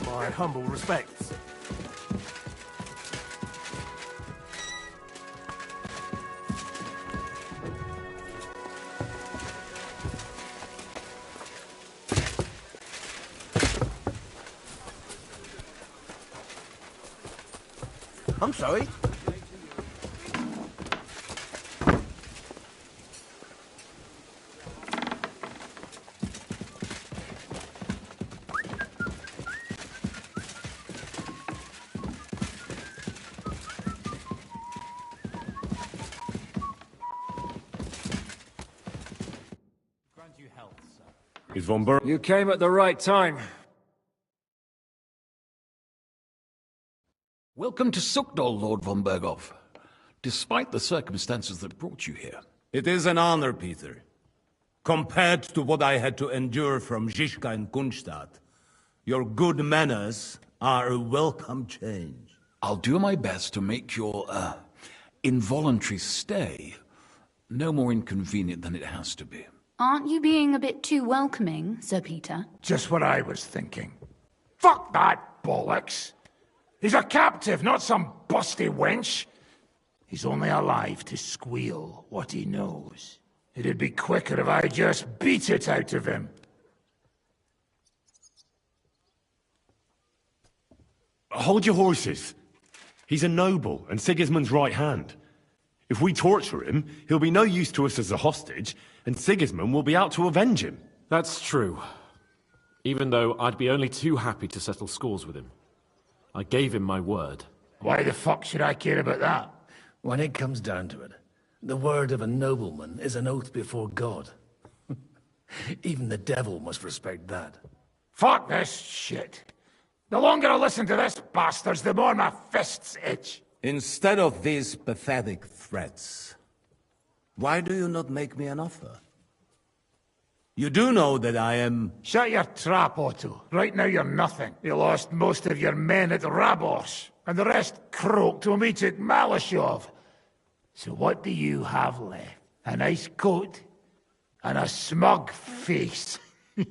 S: My humble respects. I'm sorry.
C: Is von Berg?
D: You came at the right time.
Q: Welcome to Sukdal, Lord von Berghoff. Despite the circumstances that brought you here.
M: It is an honor, Peter. Compared to what I had to endure from Zizka and Kunstadt, your good manners are a welcome change.
Q: I'll do my best to make your, involuntary stay no more inconvenient than it has to be.
T: Aren't you being a bit too welcoming, Sir Peter?
H: Just what I was thinking. Fuck that bollocks! He's a captive, not some busty wench. He's only alive to squeal what he knows. It'd be quicker if I just beat it out of him.
C: Hold your horses. He's a noble and Sigismund's right hand. If we torture him, he'll be no use to us as a hostage, and Sigismund will be out to avenge him.
E: That's true. Even though I'd be only too happy to settle scores with him. I gave him my word.
H: Why the fuck should I care about that?
U: When it comes down to it, the word of a nobleman is an oath before God. Even the devil must respect that.
H: Fuck this shit. The longer I listen to this bastards, the more my fists itch.
M: Instead of these pathetic threats, why do you not make me an offer? You do know that I am...
H: Shut your trap, Otto. Right now you're nothing. You lost most of your men at Rabos, and the rest croaked to meet at Malashov. So what do you have left? A nice coat and a smug face.
M: Do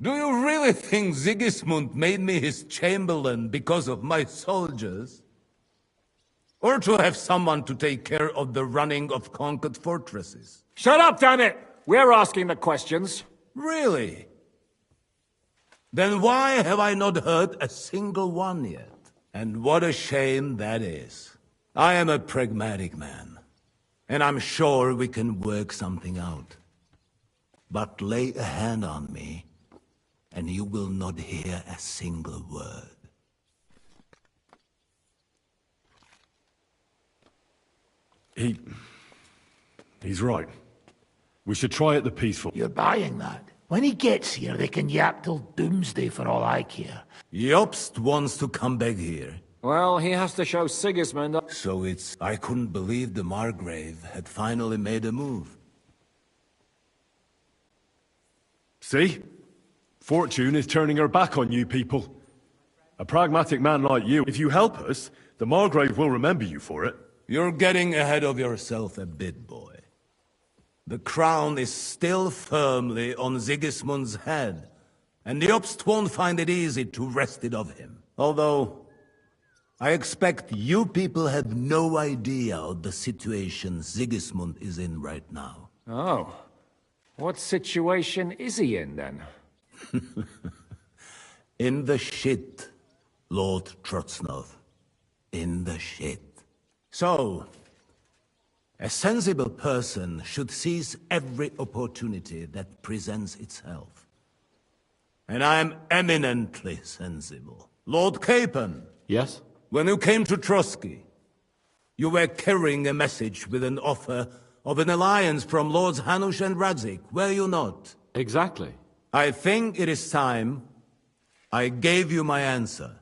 M: you really think Sigismund made me his chamberlain because of my soldiers? Or to have someone to take care of the running of conquered fortresses?
D: Shut up, damn it! We're asking the questions.
M: Really? Then why have I not heard a single one yet? And what a shame that is. I am a pragmatic man, and I'm sure we can work something out. But lay a hand on me, and you will not hear a single word.
C: He's right. We should try it the peaceful.
H: You're buying that? When he gets here, they can yap till doomsday for all I care.
M: Jobst wants to come back here.
D: Well, he has to show Sigismund...
M: So I couldn't believe the Margrave had finally made a move.
C: See? Fortune is turning her back on you people. A pragmatic man like you, if you help us, the Margrave will remember you for it.
M: You're getting ahead of yourself a bit, boy. The crown is still firmly on Sigismund's head, and the Jobst won't find it easy to wrest it of him. Although, I expect you people have no idea of the situation Sigismund is in right now.
D: Oh. What situation is he in, then?
M: In the shit, Lord Trotsnov. In the shit. So, a sensible person should seize every opportunity that presents itself. And I am eminently sensible. Lord Capon.
E: Yes?
M: When you came to Trotsky, you were carrying a message with an offer of an alliance from Lords Hanush and Radzik, were you not?
E: Exactly.
M: I think it is time I gave you my answer.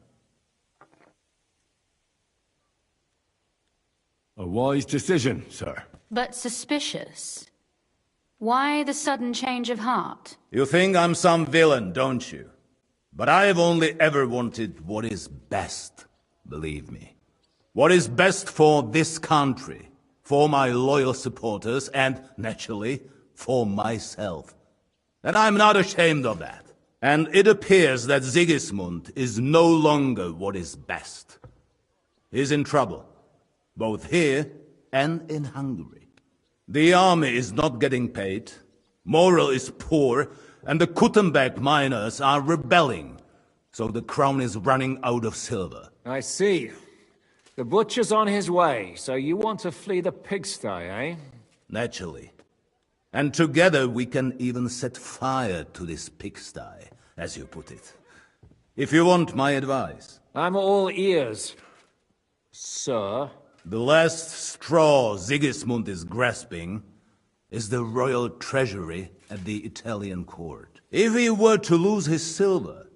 C: A wise decision, sir.
T: But suspicious. Why the sudden change of heart?
M: You think I'm some villain, don't you? But I have only ever wanted what is best, believe me. What is best for this country, for my loyal supporters, and, naturally, for myself. And I'm not ashamed of that. And it appears that Sigismund is no longer what is best. He's in trouble, both here and in Hungary. The army is not getting paid, morale is poor, and the Kuttenberg miners are rebelling, so the crown is running out of silver.
D: I see. The butcher's on his way, so you want to flee the pigsty, eh?
M: Naturally. And together we can even set fire to this pigsty, as you put it. If you want my advice.
D: I'm all ears, sir.
M: The last straw Sigismund is grasping is the royal treasury at the Italian court. If he were to lose his silver,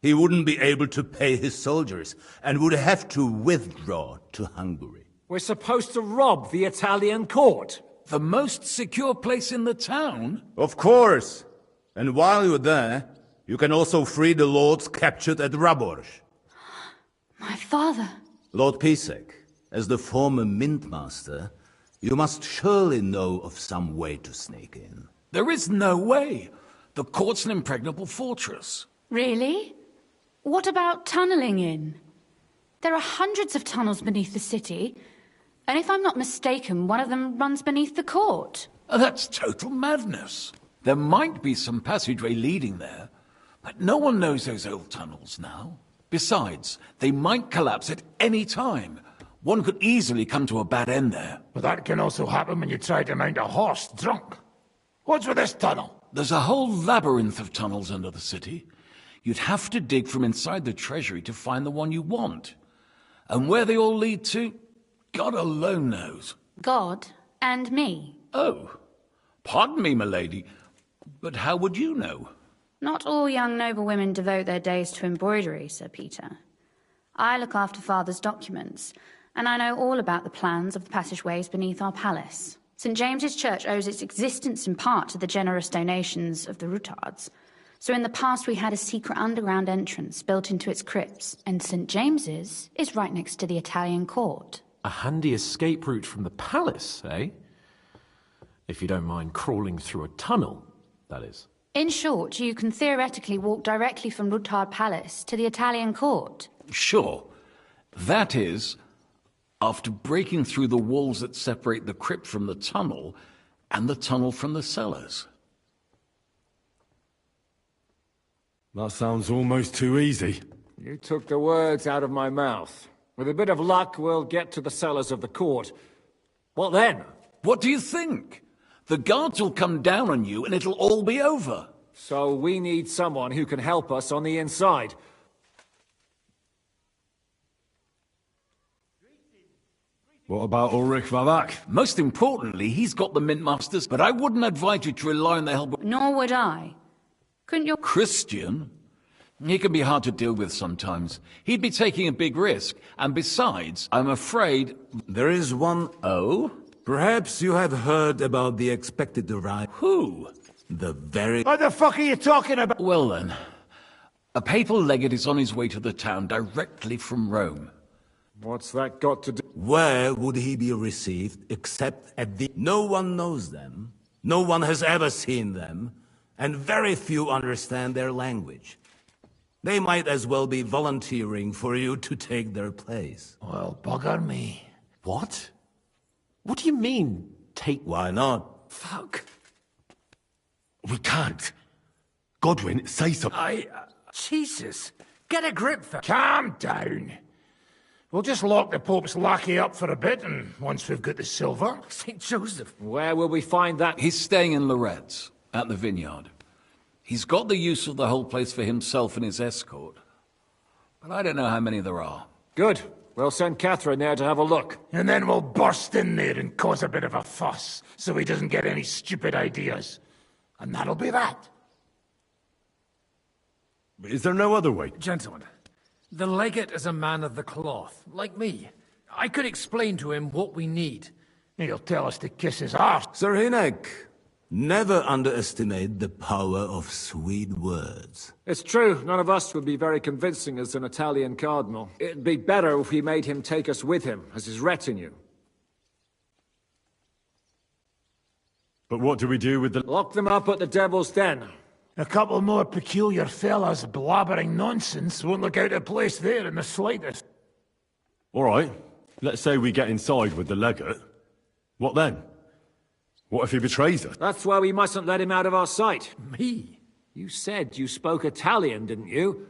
M: he wouldn't be able to pay his soldiers and would have to withdraw to Hungary.
D: We're supposed to rob the Italian court.
Q: The most secure place in the town?
M: Of course. And while you're there, you can also free the lords captured at Raborj.
T: My father.
M: Lord Pisek, as the former mintmaster, you must surely know of some way to sneak in.
Q: There is no way. The court's an impregnable fortress.
T: Really? What about tunneling in? There are hundreds of tunnels beneath the city, and if I'm not mistaken, one of them runs beneath the court.
Q: That's total madness. There might be some passageway leading there, but no one knows those old tunnels now. Besides, they might collapse at any time. One could easily come to a bad end there.
H: But that can also happen when you try to mount a horse drunk. What's with this tunnel?
Q: There's a whole labyrinth of tunnels under the city. You'd have to dig from inside the treasury to find the one you want. And where they all lead to, God alone knows.
T: God and me.
Q: Oh, pardon me, milady, but how would you know?
T: Not all young noblewomen devote their days to embroidery, Sir Peter. I look after Father's documents, and I know all about the plans of the passageways beneath our palace. St. James's Church owes its existence in part to the generous donations of the Routards. So in the past we had a secret underground entrance built into its crypts, and St. James's is right next to the Italian court.
E: A handy escape route from the palace, eh? If you don't mind crawling through a tunnel, that is.
T: In short, you can theoretically walk directly from Routard Palace to the Italian court.
Q: Sure. That is, after breaking through the walls that separate the crypt from the tunnel, and the tunnel from the cellars.
C: That sounds almost too easy.
D: You took the words out of my mouth. With a bit of luck, we'll get to the cellars of the court. What then?
Q: What do you think? The guards will come down on you and it'll all be over.
D: So we need someone who can help us on the inside.
C: What about Ulrich Vavak?
Q: Most importantly, he's got the Mint Masters, but I wouldn't advise you to rely on the help of...
T: Nor would I. Couldn't your...
Q: Christian? He can be hard to deal with sometimes. He'd be taking a big risk, and besides, I'm afraid...
M: There is one...
Q: Oh?
M: Perhaps you have heard about the expected arrival.
Q: Who?
M: The very...
H: What the fuck are you talking about?
Q: Well then, a papal legate is on his way to the town directly from Rome.
D: What's that got to do?
M: Where would he be received except at the... No one knows them. No one has ever seen them. And very few understand their language. They might as well be volunteering for you to take their place.
H: Well, bugger me.
N: What? What do you mean, take...
M: Why not?
N: Fuck.
C: We can't. Godwin, say something.
H: Jesus. Get a grip, Calm down. We'll just lock the Pope's lackey up for a bit, and once we've got the silver...
N: St. Joseph.
D: Where will we find that?
Q: He's staying in Loretz, at the vineyard. He's got the use of the whole place for himself and his escort. But I don't know how many there are.
D: Good. We'll send Catherine there to have a look.
H: And then we'll burst in there and cause a bit of a fuss, so he doesn't get any stupid ideas. And that'll be that.
C: Is there no other way?
G: Gentlemen, the legate is a man of the cloth, like me. I could explain to him what we need.
H: He'll tell us to kiss his arse.
M: Sir Hinek, never underestimate the power of sweet words.
D: It's true, none of us would be very convincing as an Italian cardinal. It'd be better if we made him take us with him, as his retinue.
C: But what do we do with the...
D: Lock them up at the Devil's Den.
H: A couple more peculiar fellas blabbering nonsense won't look out of place there in the slightest.
C: All right, let's say we get inside with the legate. What then? What if he betrays us?
D: That's why we mustn't let him out of our sight.
G: Me?
D: You said you spoke Italian, didn't you?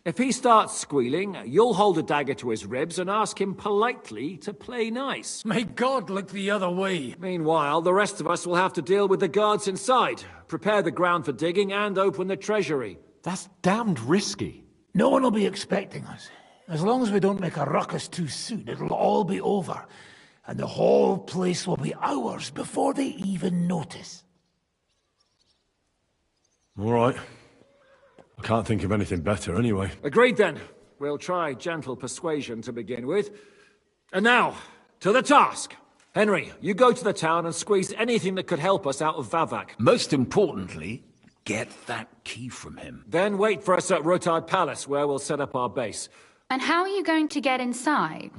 D: If he starts squealing, you'll hold a dagger to his ribs and ask him politely to play nice.
G: May God look the other way.
D: Meanwhile, the rest of us will have to deal with the guards inside, prepare the ground for digging, and open the treasury.
N: That's damned risky.
H: No one will be expecting us. As long as we don't make a ruckus too soon, it'll all be over. And the whole place will be ours before they even notice.
C: All right. I can't think of anything better anyway.
D: Agreed then. We'll try gentle persuasion to begin with. And now, to the task. Henry, you go to the town and squeeze anything that could help us out of Vavak.
Q: Most importantly, get that key from him.
D: Then wait for us at Rotard Palace, where we'll set up our base.
T: And how are you going to get inside?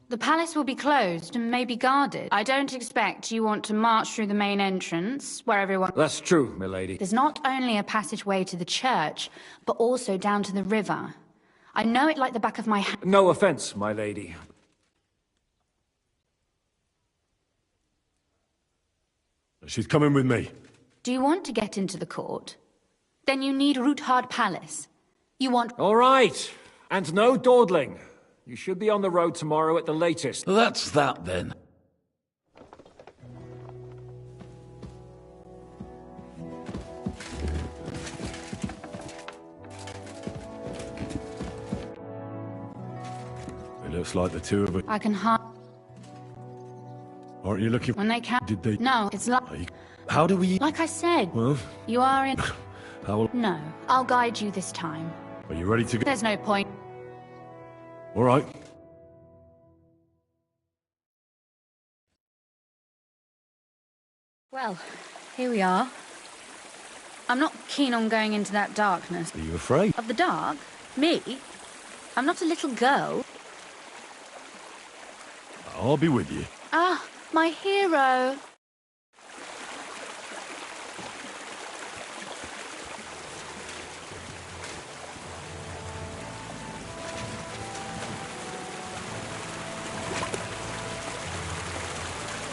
T: The palace will be closed and may be guarded. I don't expect you want to march through the main entrance, where everyone...
D: That's true, milady.
T: There's not only a passageway to the church, but also down to the river. I know it like the back of my hand.
D: No offense, my lady.
C: She's coming with me.
T: Do you want to get into the court? Then you need Roothard Palace. You want...
D: All right. And no dawdling. You should be on the road tomorrow at the latest.
Q: That's that, then.
C: It looks like the two of us.
T: I can hide...
C: Aren't you looking...
T: When they can...
C: Did they...
T: No, it's like...
C: How do we...
T: Like I said.
C: Well...
T: You are in...
C: How...
T: No, I'll guide you this time.
C: Are you ready to go?
T: There's no point.
C: All right.
T: Well, here we are. I'm not keen on going into that darkness.
C: Are you afraid?
T: Of the dark? Me? I'm not a little girl.
C: I'll be with you.
T: Ah, my hero.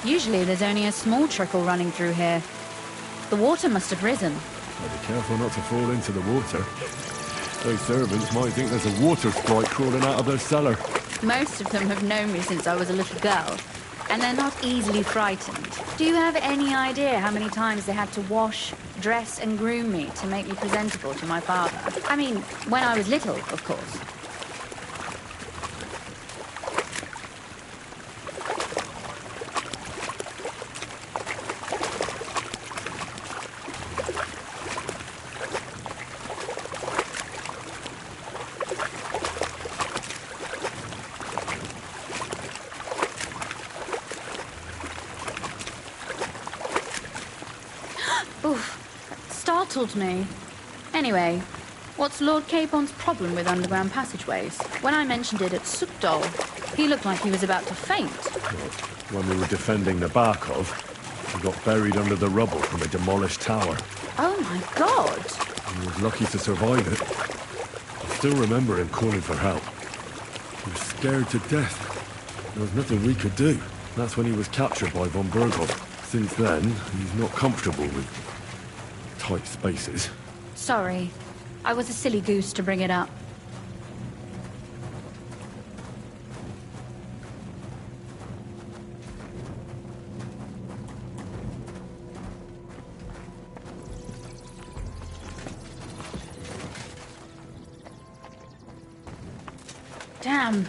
T: Usually there's only a small trickle running through here. The water must have risen.
C: Be careful not to fall into the water. Those servants might think there's a water sprite crawling out of their cellar.
T: Most of them have known me since I was a little girl, and they're not easily frightened. Do you have any idea how many times they had to wash, dress, and groom me to make me presentable to my father? I mean, when I was little, of course. Oof, startled me. Anyway, what's Lord Capon's problem with underground passageways? When I mentioned it at Sukdol, he looked like he was about to faint.
C: When we were defending the Barkov, he got buried under the rubble from a demolished tower.
T: Oh my god!
C: He was lucky to survive it. I still remember him calling for help. He was scared to death. There was nothing we could do. That's when he was captured by von Berghoff. Since then, he's not comfortable with tight spaces.
T: Sorry. I was a silly goose to bring it up. Damn.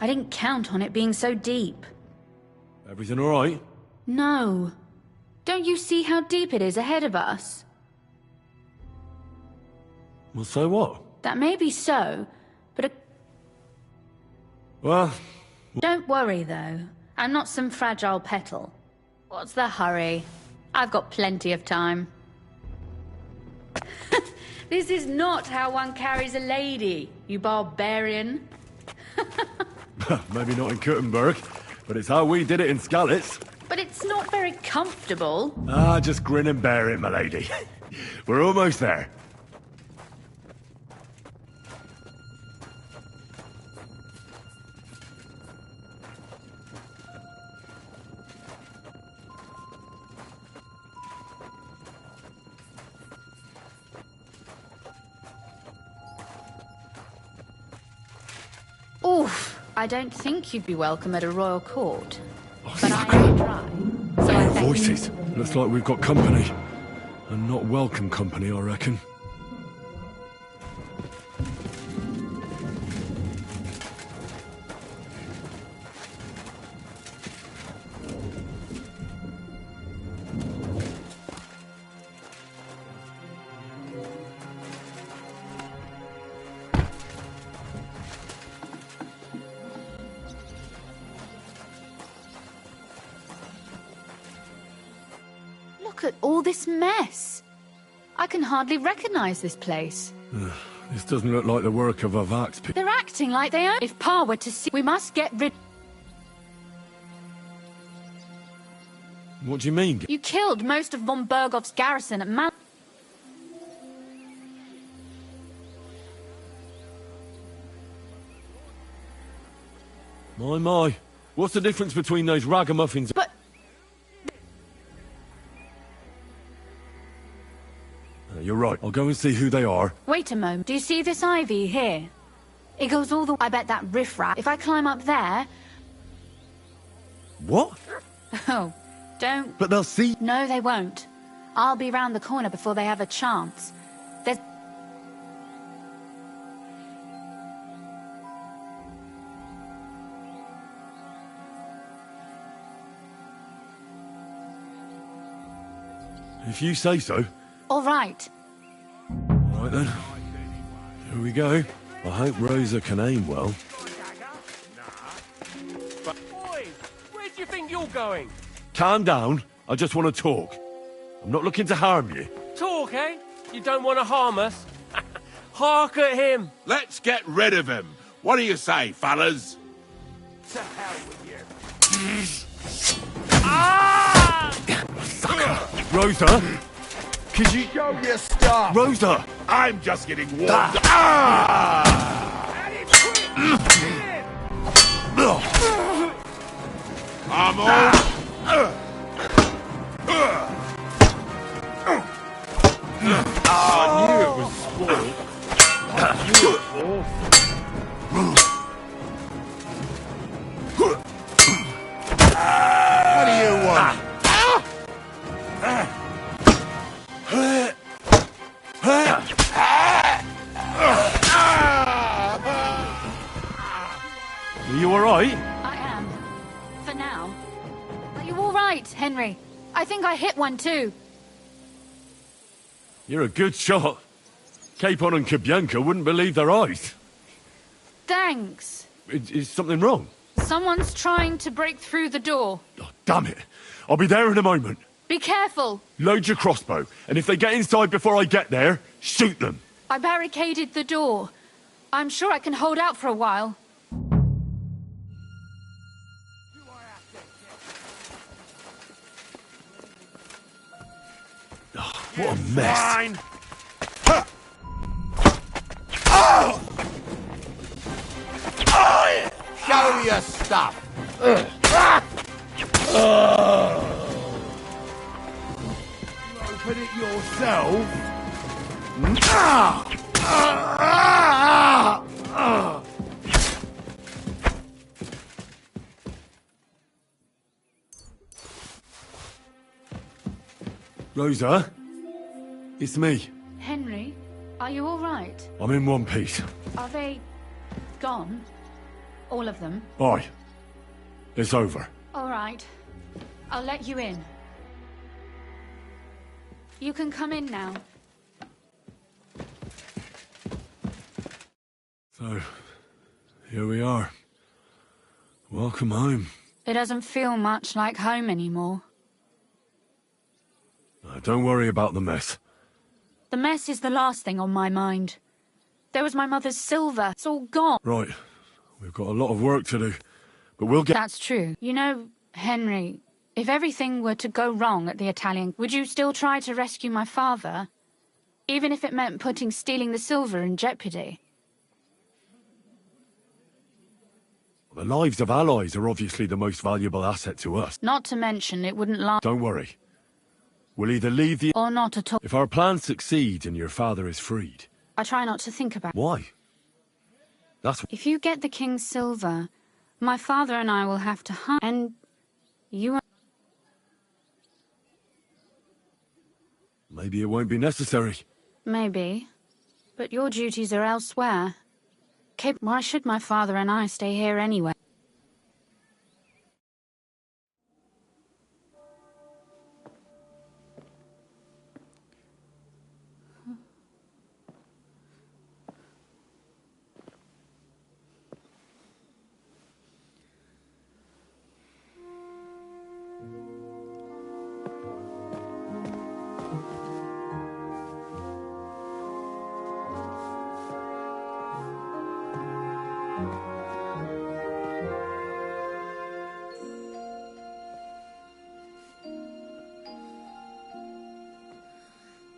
T: I didn't count on it being so deep.
C: Everything all right?
T: No. Don't you see how deep it is ahead of us?
C: Well, so what?
T: That may be so, but
C: Well...
T: Don't worry, though. I'm not some fragile petal. What's the hurry? I've got plenty of time. This is not how one carries a lady, you barbarian.
C: Maybe not in Kuttenberg, but it's how we did it in Skalitz.
T: But it's not very comfortable.
C: Ah, just grin and bear it, my lady. We're almost there.
T: Oof. I don't think you'd be welcome at a royal court. But I am try. So I thank
C: Voices. Looks like we've got company. And not welcome company, I reckon.
T: Look at all this mess. I can hardly recognize this place.
C: This doesn't look like the work of a Vax.
T: They're acting like they own. If Pa were to see, we must get rid.
C: What do you mean?
T: You killed most of von Bergoff's garrison at Mal.
C: My. What's the difference between those ragamuffins?
T: But
C: You're right. I'll go and see who they are.
T: wait a moment. Do you see this ivy here? It goes all the. I bet that riffraff. If I climb up there.
C: What?
T: Oh, don't.
C: But they'll see.
T: No, they won't. I'll be round the corner before they have a chance. There's.
C: If you say so.
T: All right.
C: Right then. Here we go. I hope Rosa can aim well.
R: Boys, where do you think you're going?
C: Calm down. I just want to talk. I'm not looking to harm you.
R: Talk, eh? You don't want to harm us? Hark at him.
A: Let's get rid of him. What do you say, fellas?
R: To hell with you. Ah!
C: Rosa? Could you...
A: Show your stuff.
C: Rosa!
A: I'm just getting warmed up. Come on.
C: I knew it was spoiled.
I: What do you want?
C: Are you alright?
T: I am. For now. Are you all right, Henry? I think I hit one too.
C: You're a good shot. Capon and Cabianca wouldn't believe their eyes.
T: Thanks.
C: Is something wrong?
T: Someone's trying to break through the door.
C: Damn it. I'll be there in a moment.
T: Be careful.
C: Load your crossbow, and if they get inside before I get there, shoot them.
T: I barricaded the door. I'm sure I can hold out for a while.
C: What a mess.
I: Fine. Oh! Show your stuff. Open it yourself.
C: Rosa? It's me.
T: Henry, are you all right?
C: I'm in one piece.
T: Are they gone? All of them?
C: Aye. It's over.
T: All right. I'll let you in. You can come in now.
C: So, here we are. Welcome home.
T: It doesn't feel much like home anymore.
C: Don't worry about the mess.
T: The mess is the last thing on my mind. There was my mother's silver. It's all gone.
C: Right. We've got a lot of work to do, but we'll get...
T: That's true. You know, Henry, if everything were to go wrong at the Italian, would you still try to rescue my father? Even if it meant putting stealing the silver in jeopardy?
C: The lives of allies are obviously the most valuable asset to us.
T: Not to mention, it wouldn't last.
C: Don't worry. We'll either leave the...
T: Or not at all.
C: If our plan succeeds and your father is freed...
T: I try not to think about it.
C: Why? That's...
T: If you get the king's silver, my father and I will have to hunt, and you...
C: Maybe it won't be necessary.
T: Maybe. But your duties are elsewhere. Why should my father and I stay here anyway?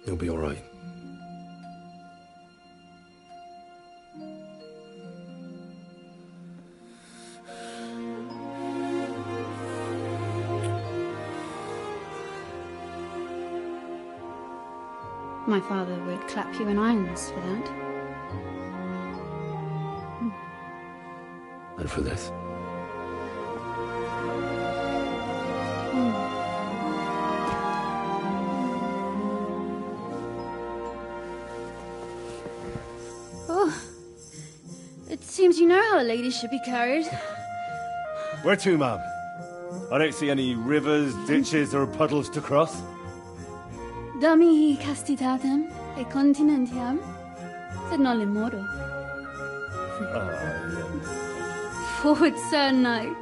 L: You'll be all right.
T: My father would clap you in irons for that.
L: And for this.
V: Oh, it seems you know how a lady should be carried.
W: Where to, ma'am? I don't see any rivers, ditches, or puddles to cross.
V: Damihi castitatem e continentiam, sed non lemoro. Forward, Sir Knight.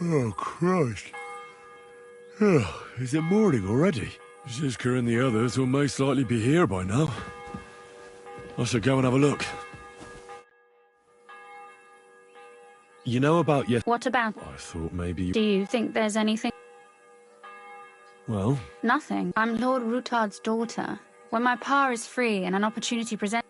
C: Oh, Christ. Oh, is it morning already? Zizka and the others will most likely be here by now. I should go and have a look. You know about
T: What about?
C: I thought maybe...
T: Do you think there's anything?
C: Well?
T: Nothing. I'm Lord Rutard's daughter. When my pa is free and an opportunity presents...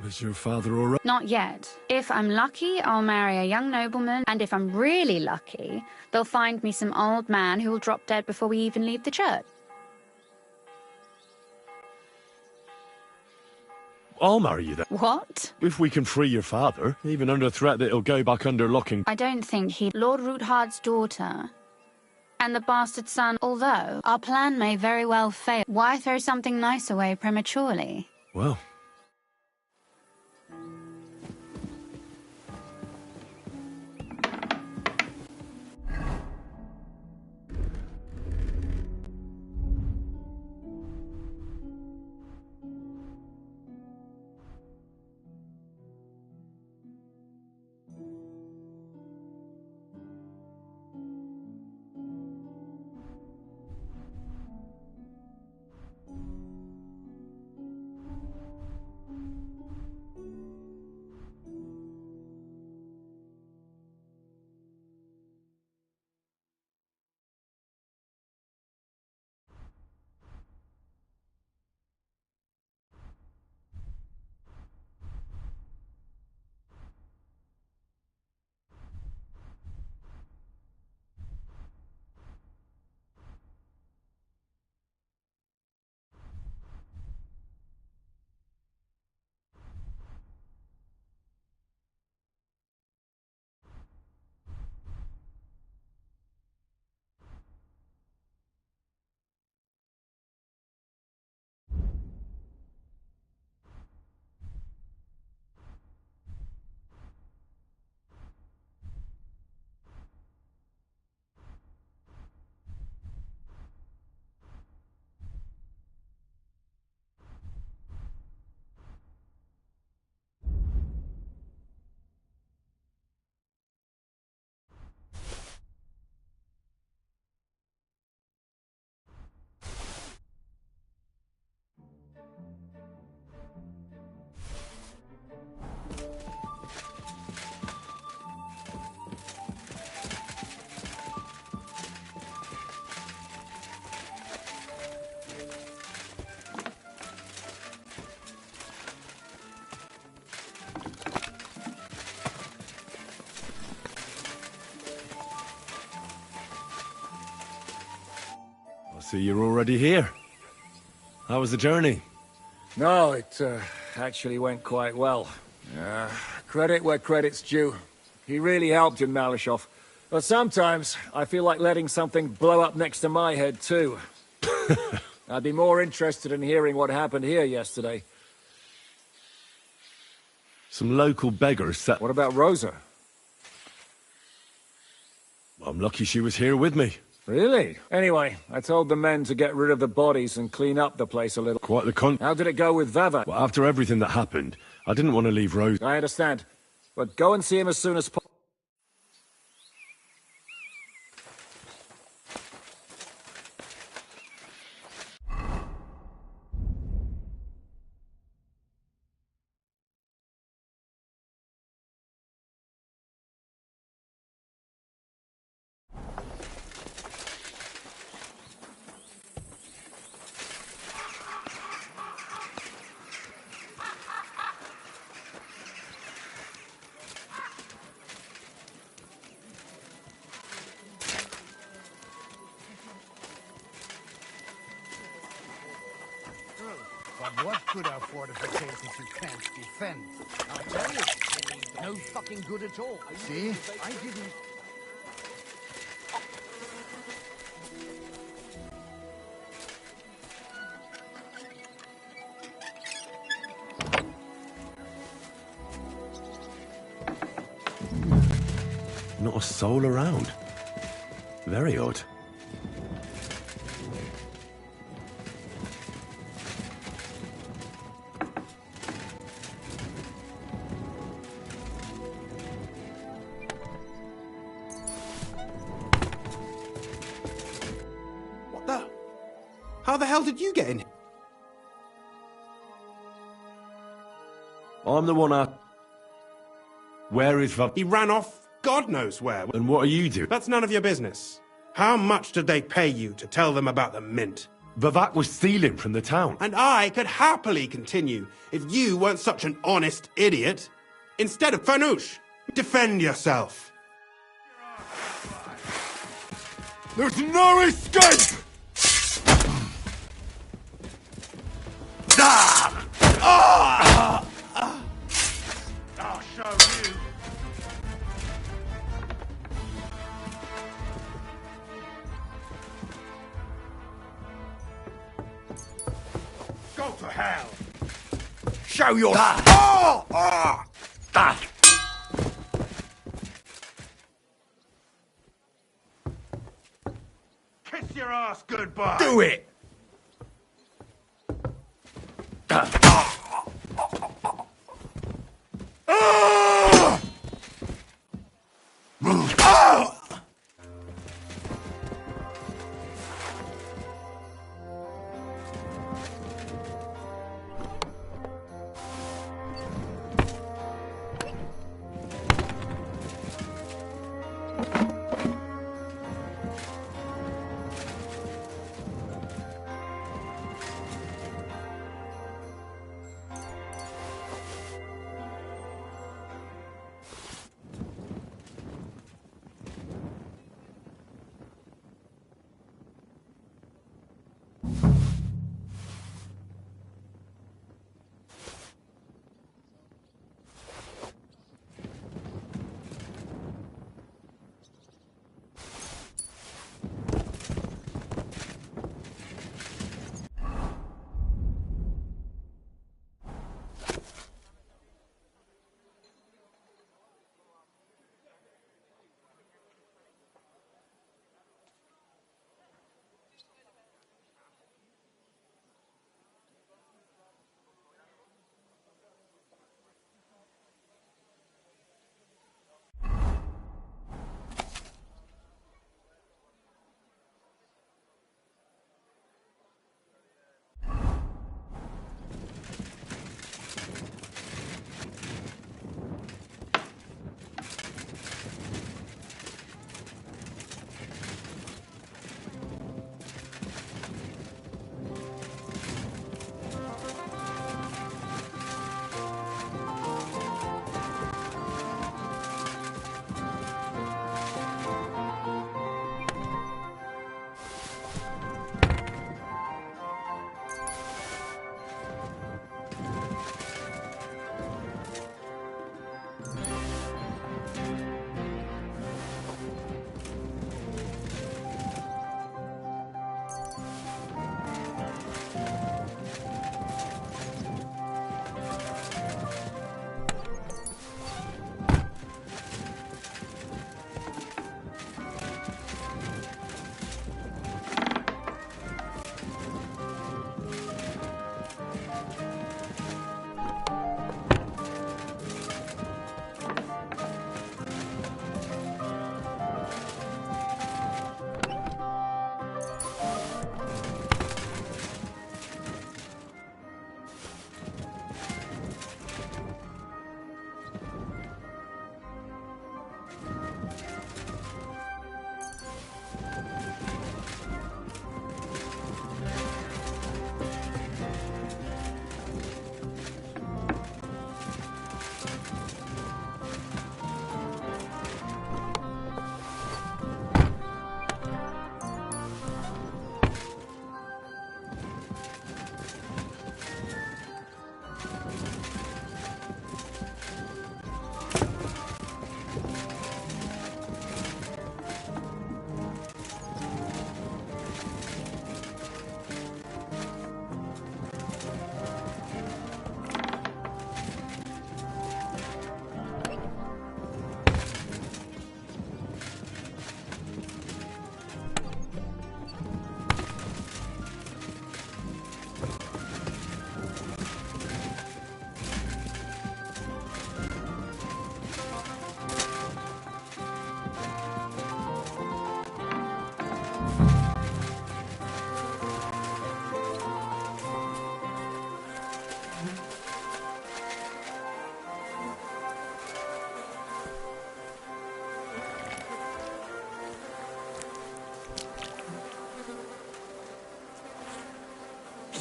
C: Was your father alright?
T: Not yet. If I'm lucky, I'll marry a young nobleman, and if I'm really lucky, they'll find me some old man who will drop dead before we even leave the church.
C: I'll marry you then.
T: What?
C: If we can free your father, even under threat that he'll go back under lock and...
T: I don't think he... Lord Rutard's daughter. And the bastard son, although our plan may very well fail. Why throw something nice away prematurely?
C: Well... I see you're already here. How was the journey?
D: No, it actually went quite well. Credit where credit's due. He really helped in Malishov. But sometimes I feel like letting something blow up next to my head too. I'd be more interested in hearing what happened here yesterday.
C: Some local beggars set...
D: What about Rosa?
C: I'm lucky she was here with me.
D: Really? Anyway, I told the men to get rid of the bodies and clean up the place a little.
C: Quite the
D: How did it go with Vava?
C: Well, after everything that happened, I didn't want to leave Rose.
D: I understand. But go and see him as soon as possible.
J: But what good are fortifications you can't defend? I'll tell you, no fucking good at all. See? I didn't...
C: Not a soul around. Very odd.
K: How the hell did you get in?
C: I'm the one out. Where is
K: He ran off God knows where.
C: And what are you doing?
K: That's none of your business. How much did they pay you to tell them about the mint?
C: Vivek was stealing from the town.
K: And I could happily continue if you weren't such an honest idiot. Instead of Fanush, defend yourself.
I: There's no escape!
A: I'll show you. Go to hell.
I: Show your...
A: Kiss your ass goodbye.
I: Do it!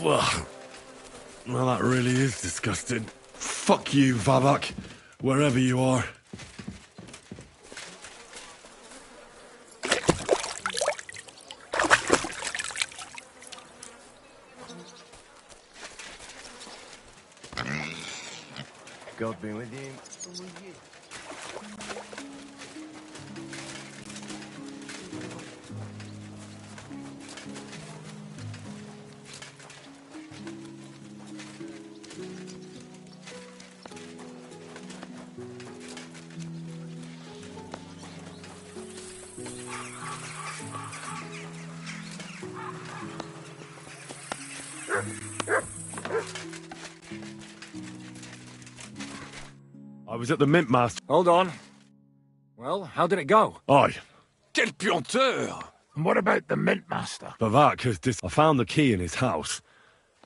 C: Well, that really is disgusting. Fuck you, Vavak, wherever you are.
S: God be with you.
C: I was at the Mint Master.
D: Hold on. Well, how did it go?
C: Aye.
F: Quel puanteur!
H: And what about the Mint Master?
C: Vavak has I found the key in his house.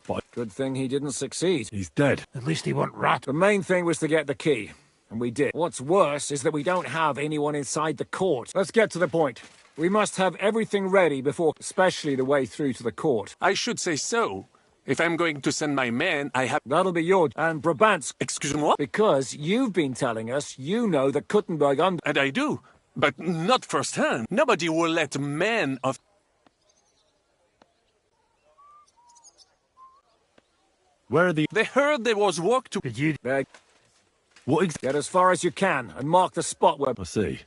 C: But
D: good thing he didn't succeed.
C: He's dead.
H: At least he won't rat.
D: The main thing was to get the key, and we did. What's worse is that we don't have anyone inside the court. Let's get to the point. We must have everything ready before, especially the way through to the court.
F: I should say so. If I'm going to send my men, I have...
D: That'll be yours. And Brabant's...
F: Excuse-moi?
D: Because you've been telling us you know the Kuttenberg under...
F: And I do, but not firsthand. Nobody will let men of...
C: Where are the...
F: They heard there was work to...
H: Did you...
D: Beg.
C: What
D: Get as far as you can, and mark the spot where...
C: I see.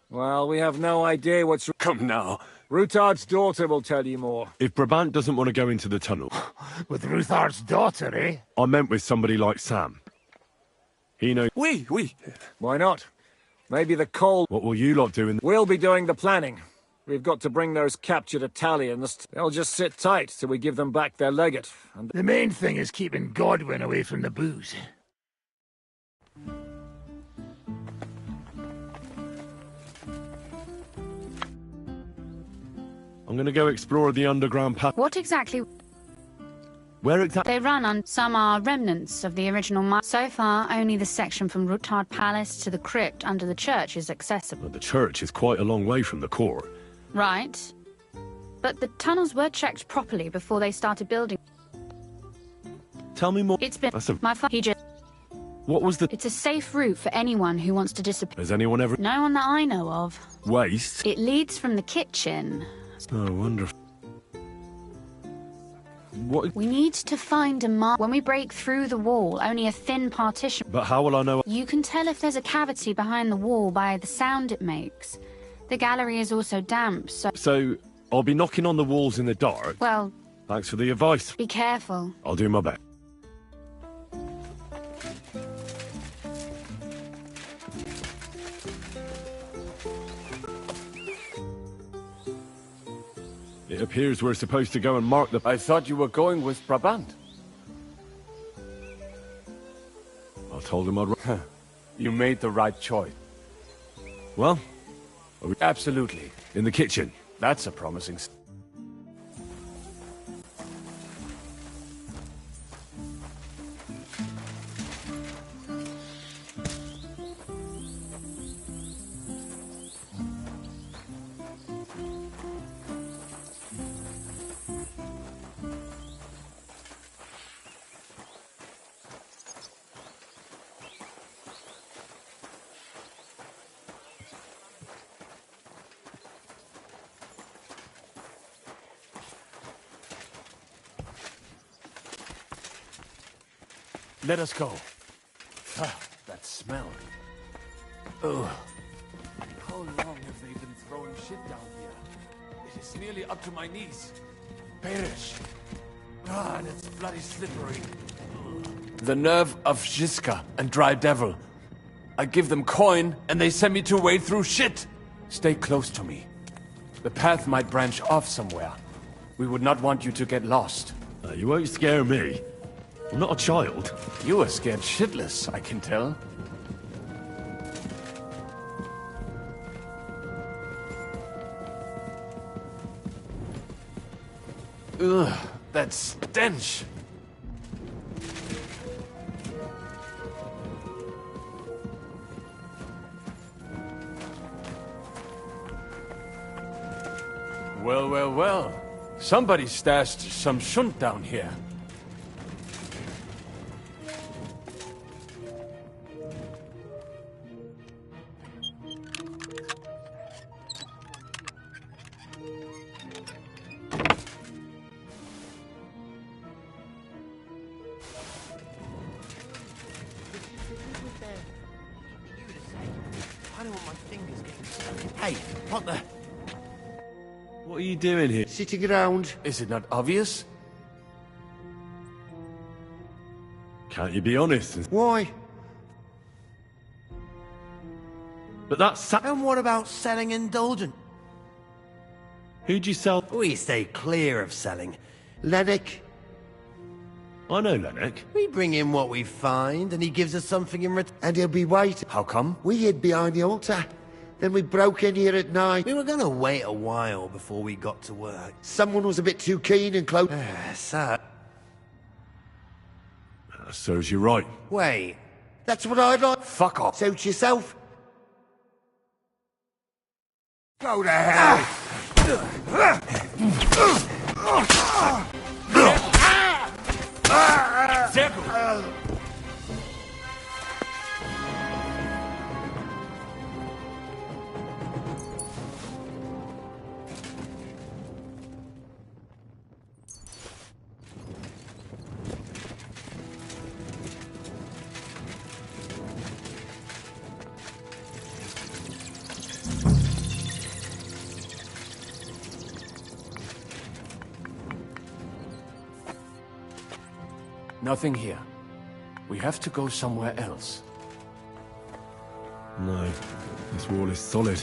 D: Well, we have no idea what's...
F: Come now.
D: Rutard's daughter will tell you more.
C: If Brabant doesn't want to go into the tunnel...
H: With Rutard's daughter, eh?
C: I meant with somebody like Sam. He knows...
F: Oui.
D: Why not? Maybe the coal...
C: What will you lot do in...
D: We'll be doing the planning. We've got to bring those captured Italians. They'll just sit tight till we give them back their legate. And
H: the main thing is keeping Godwin away from the booze.
C: I'm gonna go explore the underground path.
T: What exactly?
C: Where exactly?
T: They run on... Some are remnants of the original mine. So far, only the section from Rutard Palace to the crypt under the church is accessible.
C: Well, the church is quite a long way from the court.
T: Right. But the tunnels were checked properly before they started building.
C: Tell me more.
T: It's been...
C: That's a...
T: My father... He just...
C: What was the...
T: It's a safe route for anyone who wants to disappear.
C: Has anyone ever...
T: No one that I know of.
C: Waste?
T: It leads from the kitchen.
C: Oh, wonderful. What?
T: We need to find a mark. When we break through the wall, only a thin partition...
C: But how will I know...
T: You can tell if there's a cavity behind the wall by the sound it makes. The gallery is also damp, so...
C: So, I'll be knocking on the walls in the dark?
T: Well...
C: Thanks for the advice.
T: Be careful.
C: I'll do my best. It appears we're supposed to go and mark the...
E: I thought you were going with Brabant.
C: I told him I'd...
E: You made the right choice.
C: Well?
E: Absolutely.
C: In the kitchen?
E: That's a promising...
S: Let us go. Ah, that smell. Ugh.
E: How long have they been throwing shit down here? It is nearly up to my knees.
S: Perish.
E: Ah, and it's bloody slippery. The nerve of Žižka and Dry Devil. I give them coin, and they send me to wade through shit. Stay close to me. The path might branch off somewhere. We would not want you to get lost.
C: You won't scare me. I'm not a child.
E: You are scared shitless, I can tell. Ugh, that stench! Well.
B: Somebody stashed some shunt down here.
J: I don't want my fingers getting stuck. Hey, what the?
W: What are you doing here?
J: Sitting around.
B: Is it not obvious?
C: Can't you be honest?
J: Why?
C: But that's...
J: And what about selling indulgent?
C: Who'd you sell?
J: We stay clear of selling. Lennox.
C: I know Lennox.
J: We bring in what we find, and he gives us something in return. And he'll be waiting.
B: How come?
J: We hid behind the altar. Then we broke in here at night. We were going to wait a while before we got to work. Someone was a bit too keen and close. So...
C: That serves you right.
J: Wait. That's what I'd like.
B: Fuck off.
J: Suit yourself. Go to hell.
B: Nothing here. We have to go somewhere else.
C: No, this wall is solid.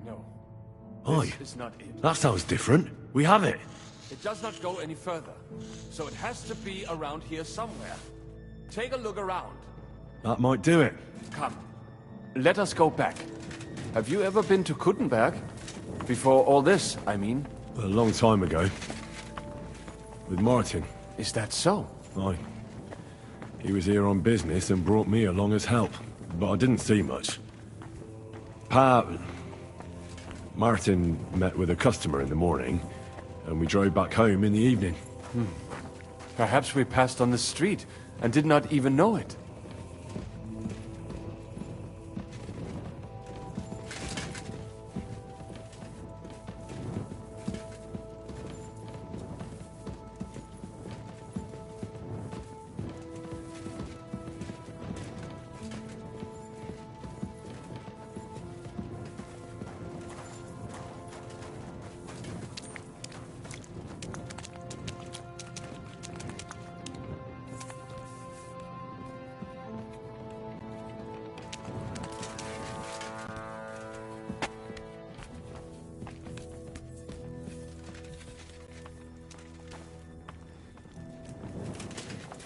B: No.
C: Oi,
B: This is not it.
C: that sounds different. We have it.
B: It does not go any further. So it has to be around here somewhere. Take a look around.
C: That might do it.
B: Come. Let us go back. Have you ever been to Kuttenberg? Before all this, I mean.
C: A long time ago. With Martin.
B: Is that so?
C: Aye. He was here on business and brought me along as help. But I didn't see much. Martin met with a customer in the morning, and we drove back home in the evening.
B: Perhaps we passed on the street and did not even know it.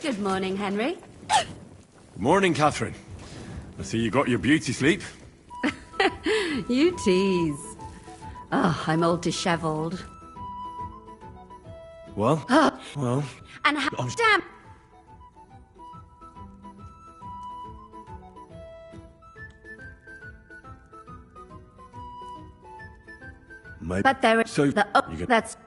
O: Good morning, Henry.
C: Good morning, Catherine. I see you got your beauty sleep.
O: You tease. Oh, I'm all dishevelled.
C: Well? Well...
O: And damn...
C: Maybe...
O: But there is...
C: So...
O: That's...